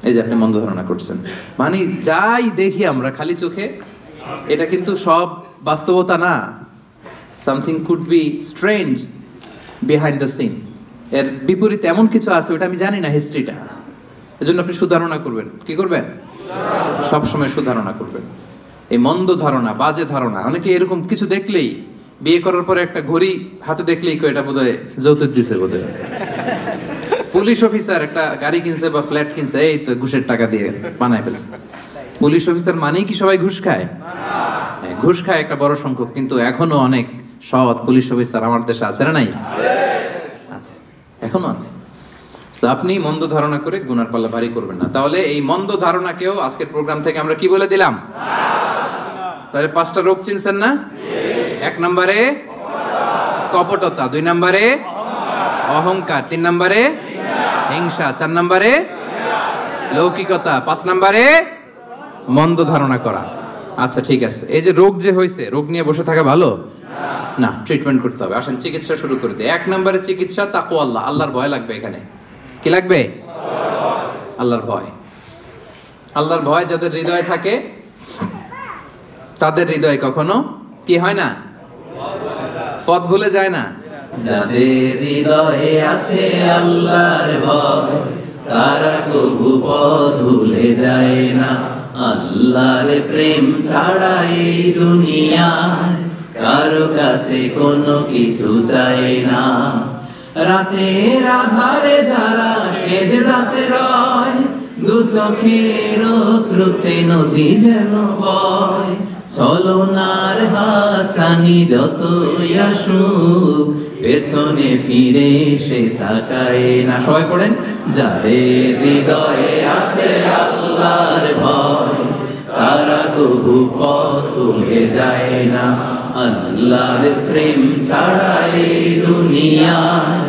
এই যে আপনি মন্দ ধারণা করছেন, মানে যাই দেখি আমরা খালি চোখে, এটা কিন্তু সব বাস্তবতা না। Something could be strange behind the scene, এর বিপরীতে এমন কিছু আছে ওটা আমি জানি না হিস্ট্রিটা। এজন্য আপনি সুধারণা করবেন। কি করবেন? সব সময় সুধারণা করবেন। এই মন্দ ধারণা, বাজে ধারণা, অনেকে এরকম কিছু দেখলেই, বিয়ে করার পরে একটা ঘড়ি হাতে দেখলেই এটা বোধহয় যৌতুক দিছে বোধহয়। পুলিশ অফিসার একটা গাড়ি কিনছে বা ফ্ল্যাট কিনছে, এই তো ঘুষের টাকা দিয়ে বানায় ফেলছে। পুলিশ অফিসার মানেই কি সবাই ঘুষ খায়? ঘুষ খায় একটা বড় সংখ্যক, কিন্তু এখনো অনেক সৎ পুলিশ অফিসার আমার দেশে আছে না নাই? আছে, এখনো আছে। তো আপনি মন্দ ধারণা করে গুনার পাল্লা ভারী করবেন না। তাহলে এই মন্দ ধারণাকেও আজকের প্রোগ্রাম থেকে আমরা কি বলে দিলাম? তাহলে 5টা রোগ চিনছেন না? 1 নম্বরে কপটতা, 2 নম্বরে অহংকার, 3 নম্বরে হিংসা, 4 নম্বরে লৌকিকতা, 5 নম্বরে মন্দ ধারণা করা। আচ্ছা ঠিক আছে, এই যে রোগ যে হয়েছে, রোগ নিয়ে বসে থাকা ভালো না, ট্রিটমেন্ট করতে হবে। আসেন চিকিৎসা শুরু করে দিই। 1 নম্বরে চিকিৎসা তাকওয়া আল্লাহ, আল্লাহর ভয় লাগবে। এখানে কি লাগবে? আল্লাহর ভয়। আল্লাহর ভয় যাদের হৃদয়ে থাকে তাদের হৃদয় কখনো কি হয় না? পথ ভুলে যায় না। যাদের হৃদয়ে আছে আল্লাহর ভয়, তারা কবু পথ ভুলে যায় না। আল্লাহর প্রেম ছাড়া এই দুনিয়ায় কারো কাছে কোনো কিছু চাই না। রাতের আধারে যারা সেজদাতে রয়, দু চোখের শ্রুতে নদী যেন বয়। ছলনার হাতছানি যতই আসুক, পেছনে ফিরে সে তাকায় না। সবাই পড়েন, যাদের হৃদয়ে আছে আল্লাহর ভয়, তারা কবু পথ ভুলে যায় না। আল্লাহর প্রেম ছাড়া এই দুনিয়ায়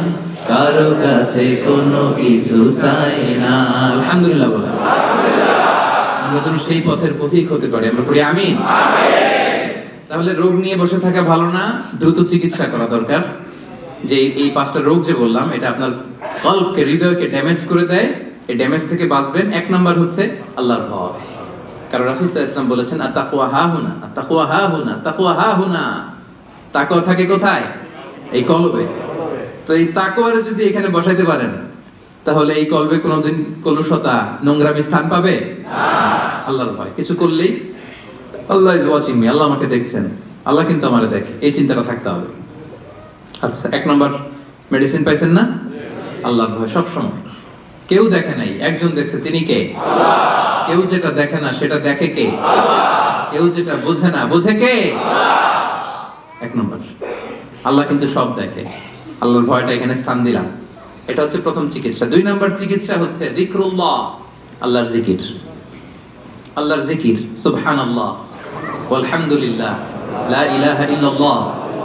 কারো কাছে কোনো কিছু চাই না। আলহামদুলিল্লাহ বলেন। আমরা যেন সেই পথের পথিক হতে পারি। আমরা পড়ি আমিন। তাহলে রোগ নিয়ে বসে থাকা ভালো না, দ্রুত চিকিৎসা করা দরকার। যে এই 5টা রোগ যে বললাম, এটা আপনার কলবকে, হৃদয়কে ড্যামেজ করে দেয়। এই ড্যামেজ থেকে বাঁচবেন। 1 নাম্বার হচ্ছে আল্লাহর ভয়। কারণ রাসূল সাল্লাল্লাহু আলাইহি ওয়াসাল্লাম বলেছেন, আত-তাকওয়া হাহুনা, আত-তাকওয়া হাহুনা, তাকওয়া হাহুনা। তাকওয়া থাকে কোথায়? এই কলবে। তো এই তাকওয়ারে যদি এখানে বসাইতে পারেন, তাহলে এই কলবে কোনোদিন কলুষতা, নোংরামি স্থান পাবে না। আল্লাহর ভয়। কিছু করলেই আল্লাহ ইজ ওয়াচিং মি, আল্লাহ আমাকে দেখছেন, আল্লাহ কিন্তু আমারে দেখে, এই চিন্তাটা থাকতে হবে। আচ্ছা, 1 নম্বর মেডিসিন পাইছেন না? আল্লাহর ভয়। সব সময় কেউ দেখে নাই, একজন দেখছে, তিনি কে? আল্লাহ। কেউ যেটা দেখে না সেটা দেখে কে? আল্লাহ। কেউ যেটা বোঝে না বোঝে কে? আল্লাহ। 1 নম্বর, আল্লাহ কিন্তু সব দেখে। আল্লাহর ভয়টা এখানে স্থান দিলাম। এটা হচ্ছে প্রথম চিকিৎসা। 2 নম্বর চিকিৎসা হচ্ছে যিকরুল্লাহ, আল্লাহর জিকির। আল্লাহর জিকির, সুবহানাল্লাহ, আলহামদুলিল্লাহ, লা ইলাহা ইল্লাল্লাহ,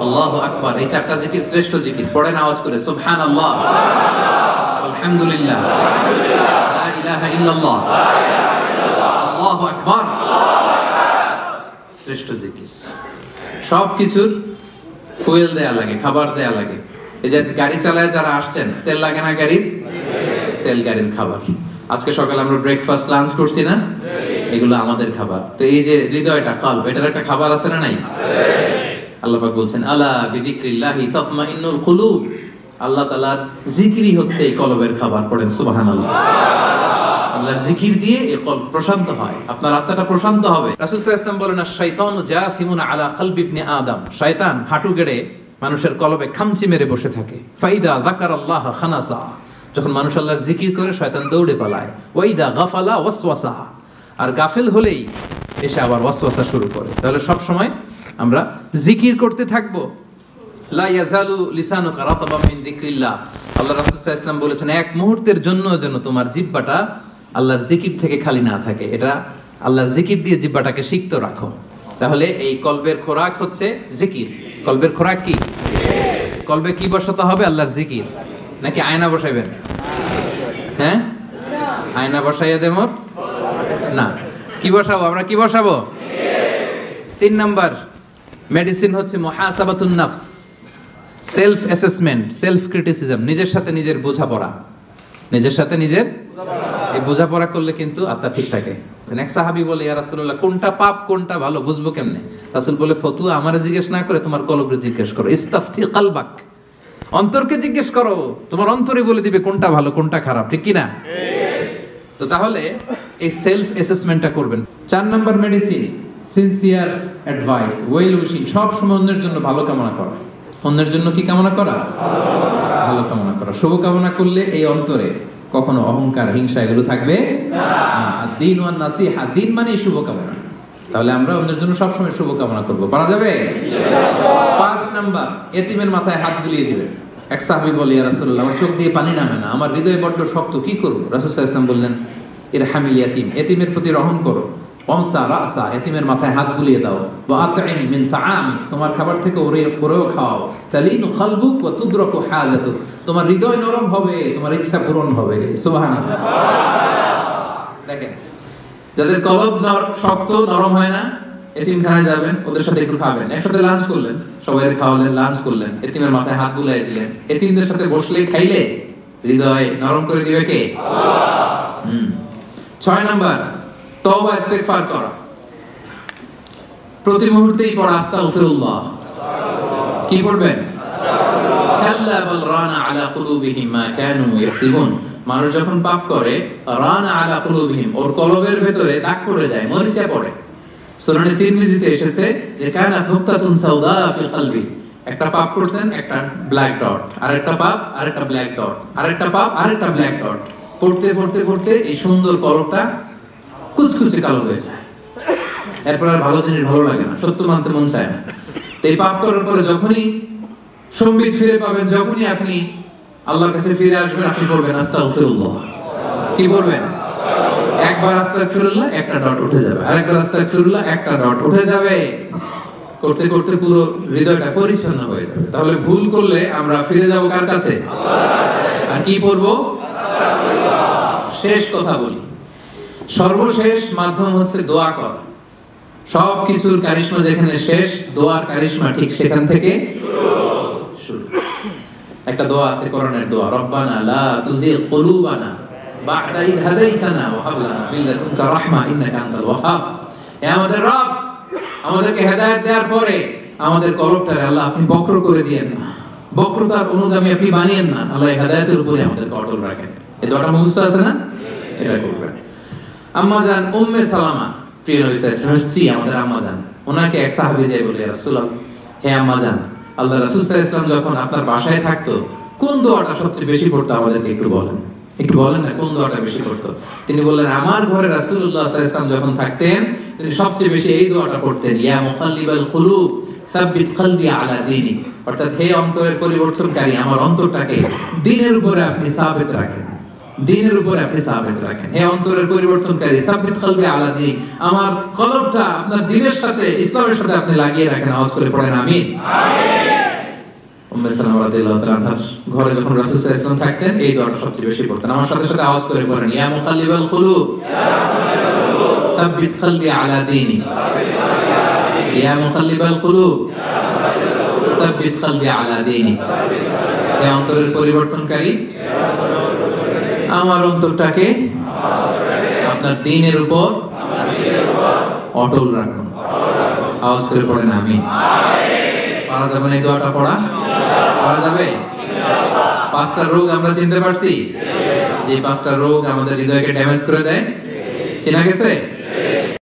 আল্লাহু আকবার। এই 4টা জিকির শ্রেষ্ঠ জিকির। পড়েন আওয়াজ করে, সুবহানাল্লাহ, আলহামদুলিল্লাহ, লা ইলাহা ইল্লাল্লাহ, আল্লাহু আকবার। শ্রেষ্ঠ জিকির। সব কিছুর ফুয়েল দেয়া লাগে, খাবার দেয়া লাগে। এই যে গাড়ি চালায় যারা আসছেন, তেল লাগে না গাড়ির? তেল গাড়ির খাবার। আজকে সকালে আমরা ব্রেকফাস্ট, লাঞ্চ করছি না? এগুলো আমাদের খাবার। তো এই যে হৃদয়টা, কলব, এটার একটা খাবার আছে না নাই? আল্লাহ পাক বলছেন, আলা বিযিকরিল্লাহি তাতমাইন্নুল কুলুব। আল্লাহ তাআলার জিকিরই হচ্ছে এই কলবের খাবার। পড়েন সুবহানাল্লাহ। আল্লাহর জিকির দিয়ে এই কলব প্রশান্ত হয়, আপনার আত্মাটা প্রশান্ত হবে। রাসূল সাল্লাল্লাহু আলাইহি ওয়াসাল্লাম বলেন, আশ-শাইতানু জাসিমুন আলা কলবি ইবনে আদম। শয়তান হাঁটু গেড়ে মানুষের কলবে খামচি মেরে বসে থাকে। ফাইদা যাকারাল্লাহ খানাসা। যখন মানুষ আল্লাহর জিকির করে, শয়তান দৌড়ে পালায়। ওয়াইদা গাফালা ওয়াসওয়াসা। আর গাফেল হলেই এসে আবার ওয়াসওয়াসা শুরু করে। তাহলে সব সময় আমরা জিকির করতে থাকবো। লা ইয়াজালু লিসানুকা রাতাবাম মিন যিকরিল্লাহ। আল্লাহ রাসূল সাল্লাল্লাহু আলাইহি ওয়াসাল্লাম বলেছেন, 1 মুহূর্তের জন্য যেন তোমার জিহ্বাটা আল্লাহর জিকির থেকে খালি না থাকে। এটা আল্লাহর জিকির দিয়ে জিহ্বাটাকে সিক্ত রাখো। তাহলে এই কলবের খোরাক হচ্ছে জিকির। কলবের খোরাক কি? কলবে কি বসাতে হবে? আল্লাহর জিকির। নাকি আয়না বসাইবেন? হ্যাঁ, আয়না বসাইয়া দেব না। কি বসাবো আমরা? কি বসাবো? 3 নাম্বার মেডিসিন হচ্ছে মুহাসাবাতুন নাফস, সেলফ অ্যাসেসমেন্ট, সেলফ ক্রিটিসিজম। নিজের সাথে নিজের বোঝাপড়া, নিজের সাথে নিজের এই বোঝাপড়া করলে কিন্তু আত্মা ঠিক থাকে। এক সাহাবী বলে, ইয়া রাসূলুল্লাহ, কোনটা পাপ কোনটা ভালো বুঝবো কেমনে? রাসূল বলে, ফতুয়া আমারে জিজ্ঞেস না করে তোমার কলবকে জিজ্ঞেস করো। ইস্তাফতি কলবাক, অন্তরকে জিজ্ঞেস করো, তোমার অন্তরে বলে দিবে কোনটা ভালো কোনটা খারাপ, ঠিক কি না? তো তাহলে এই সেলফ অ্যাসেসমেন্টটা করবেন। 4 number medicine sincere advice, well wishing. সব সময় অন্যের জন্য ভালো কামনা করা। অন্যের জন্য কি কামনা করা? ভালো কামনা করা। শুভ কামনা করলে এই অন্তরে কখনো অহংকার, হিংসা এগুলো থাকবে না। আর দিন ওয়ান নাসিহা, দিন মানে শুভ কামনা। তাহলে আমরা অন্যের জন্য সবসময় শুভ কামনা করব। পারা যাবে? 5 নাম্বার এতিমের মাথায় হাত বুলিয়ে দিবেন। এক সাহাবী বলে, ইয়া রাসূলুল্লাহ, আমার চোখ দিয়ে পানি নামে না, আমার হৃদয় বড্ড শক্ত, কি করব? রাসূল সাল্লাল্লাহু আলাইহি ওয়াসাল্লাম বললেন, ইরহামিল ইয়াতীম, এতিমের প্রতি রহম করো। ওয়ামসা রাসা, এতিমের মাথায় হাত বুলিয়ে দাও। ওয়া আতঈম মিন তাআমি, তোমার খাবার থেকে ওরেও খাওয়াও। তালিনু কলবুক ওয়া তুদরাকু হাজাতুক, তোমার হৃদয় নরম হবে, তোমার ইচ্ছা পূরণ হবে। সুবহানাল্লাহ। দেখেন, যাদের কলব শক্ত নরম হয় না, এতিমখানায় যাবেন, ওদের সাথে একটু খাবেন। একসাথে লাঞ্চ করলেন, সবাই খাওয়ালেন, লাঞ্চ করলেন, এতিমের মাথায় হাত বুলিয়ে দিলেন। এতিমদের সাথে বসলে খাইলে হৃদয় নরম করে দিবে কে? আল্লাহ। 6 নাম্বার তওবা ইস্তেগফার করা। প্রতি মুহূর্তেই পড়া আস্তাগফিরুল্লাহ। কি পড়বেন? আস্তাগফিরুল্লাহ। কাল্লা বাল রানা আলা কুলুবিহিম মা কানু ইয়াকসিবুন। মানুষ যখন পাপ করে, রানা আলা কুলুবিহিম, ওর কলবের ভিতরে দাগ পড়ে যায়, মরিচা পড়ে। সুনানে তিরমিজিতে এসেছে যে কানাত নুকতাতুন সাওদা ফিল কলবি, একটা পাপ করছেন, একটা ব্ল্যাক ডট, আরেকটা পাপ, আরেকটা ব্ল্যাক ডট, আরেকটা পাপ, আরেকটা ব্ল্যাক ডট। পড়তে পড়তে পড়তে এই সুন্দর কলবটা কুচকুচে কালো হয়ে যায়। এরপর আর ভালো জিনিস ভালো লাগে না, সত্য মানতে মন চায় না। তো এই পাপ করার পরে যখনই সম্বিত ফিরে পাবেন, যখনই আপনি আল্লাহর কাছে ফিরে আসবেন, আপনি করবেন আস্তাগফিরুল্লাহ। কি করবেন? একবার আস্তাগফিরুল্লাহ, একটা ডট উঠে যাবে, আরেকবার আস্তাগফিরুল্লাহ, একটা ডট উঠে যাবে। করতে করতে পুরো হৃদয়টা পরিচ্ছন্ন হয়ে যাবে। তাহলে ভুল করলে আমরা ফিরে যাব কার কাছে? আল্লাহর কাছে। আর কি পড়বো? আস্তাগফিরুল্লাহ। শেষ কথা বলি, সর্বশেষ মাধ্যম হচ্ছে দোয়া করা। সব কিছুর কারিশমা যেখানে শেষ, দোয়ার কারিশমা ঠিক সেখান থেকে শুরু। একটা দোয়া আছে কোরআনের দোয়া, রব্বানা লা তুজিগ কুলুবানা বা'দা ইয হাদাইতানা ওয়া হাব লানা মিন লাদুনকা রাহমা ইন্নাকা আনতাল ওয়াহ্হাব। হে আমাদের রব, আমাদেরকে হেদায়েত দেওয়ার পরে আমাদের কলবটারে আল্লাহ আপনি বক্র করে দিয়েন না, বক্রতার অনুগামী আপনি বানিয়েন না। আল্লাহ হেদায়েতের উপরে আমাদেরকে অটল রাখেন। এই দোয়াটা মুখস্থ আছে না? এটা করবেন। আম্মা জান উম্মে সালামা, প্রিয় নবী সাল্লাল্লাহু আলাইহি ওয়াসাল্লামের স্ত্রী, আমাদের আম্মা জান, ওনাকে এক সাহাবী যায় বলে, ইয়া রাসূলুল্লাহ, হে আম্মা জান, আল্লাহ রাসূল সাল্লাল্লাহু আলাইহি ওয়াসাল্লাম যখন আপনার বাসায় থাকতো, কোন দোয়াটা সবচেয়ে বেশি পড়তো আমাদেরকে একটু বলেন। একটু বলেন না, কোন দোয়াটা বেশি পড়তো? তিনি বললেন, আমার ঘরে রাসূলুল্লাহ সাল্লাল্লাহু আলাইহি ওয়াসাল্লাম যখন থাকতেন, তিনি সবচেয়ে বেশি এই দোয়াটা পড়তেন, ইয়া মুকাল্লিবাল কুলুব সাব্বিত কলবি আলা দীনিক। অর্থাৎ, হে অন্তরের পরিবর্তনকারী, আমার অন্তরটাকে দ্বীনের উপরে আপনি সাবিত রাখেন, দ্বীনের উপরে আপনি সাবিত রাখেন। হে অন্তরের পরিবর্তনকারী, সাব্বিত কলবি আলা দীনিক, আমার কলবটা আপনার দ্বীনের সাথে, ইসলামের সাথে আপনি লাগিয়ে রাখেন। আওয়াজ করে পড়েন আমিন। আমিন। উম্মে সালামা রাদিয়াল্লাহু তাআলা আনহার ঘরে যখন রাসূল সাল্লাল্লাহু আলাইহি ওয়াসাল্লাম থাকতেন, এই দোয়াটা সবচেয়ে বেশি পড়তেন। আমার সাথে সাথে আওয়াজ করে পড়েন, ইয়া মুকাল্লিবাল কুলুব সাব্বিত কলবি আলা দীনিক, ইয়া মুকাল্লিবাল কুলুব সাব্বিত কলবি আলা দীনিক। হে অন্তরের পরিবর্তনকারী, আমার অন্তরটাকে আপনার দ্বীনের উপর অটল রাখুন। আওয়াজ করে পড়েন আমিন। পারা যাবে না এই দোয়াটা পড়া? পারা যাবে? 5টা রোগ আমরা চিনতে পারছি, যে 5টা রোগ আমাদের হৃদয়কে ড্যামেজ করে দেয়। চেনা গেছে?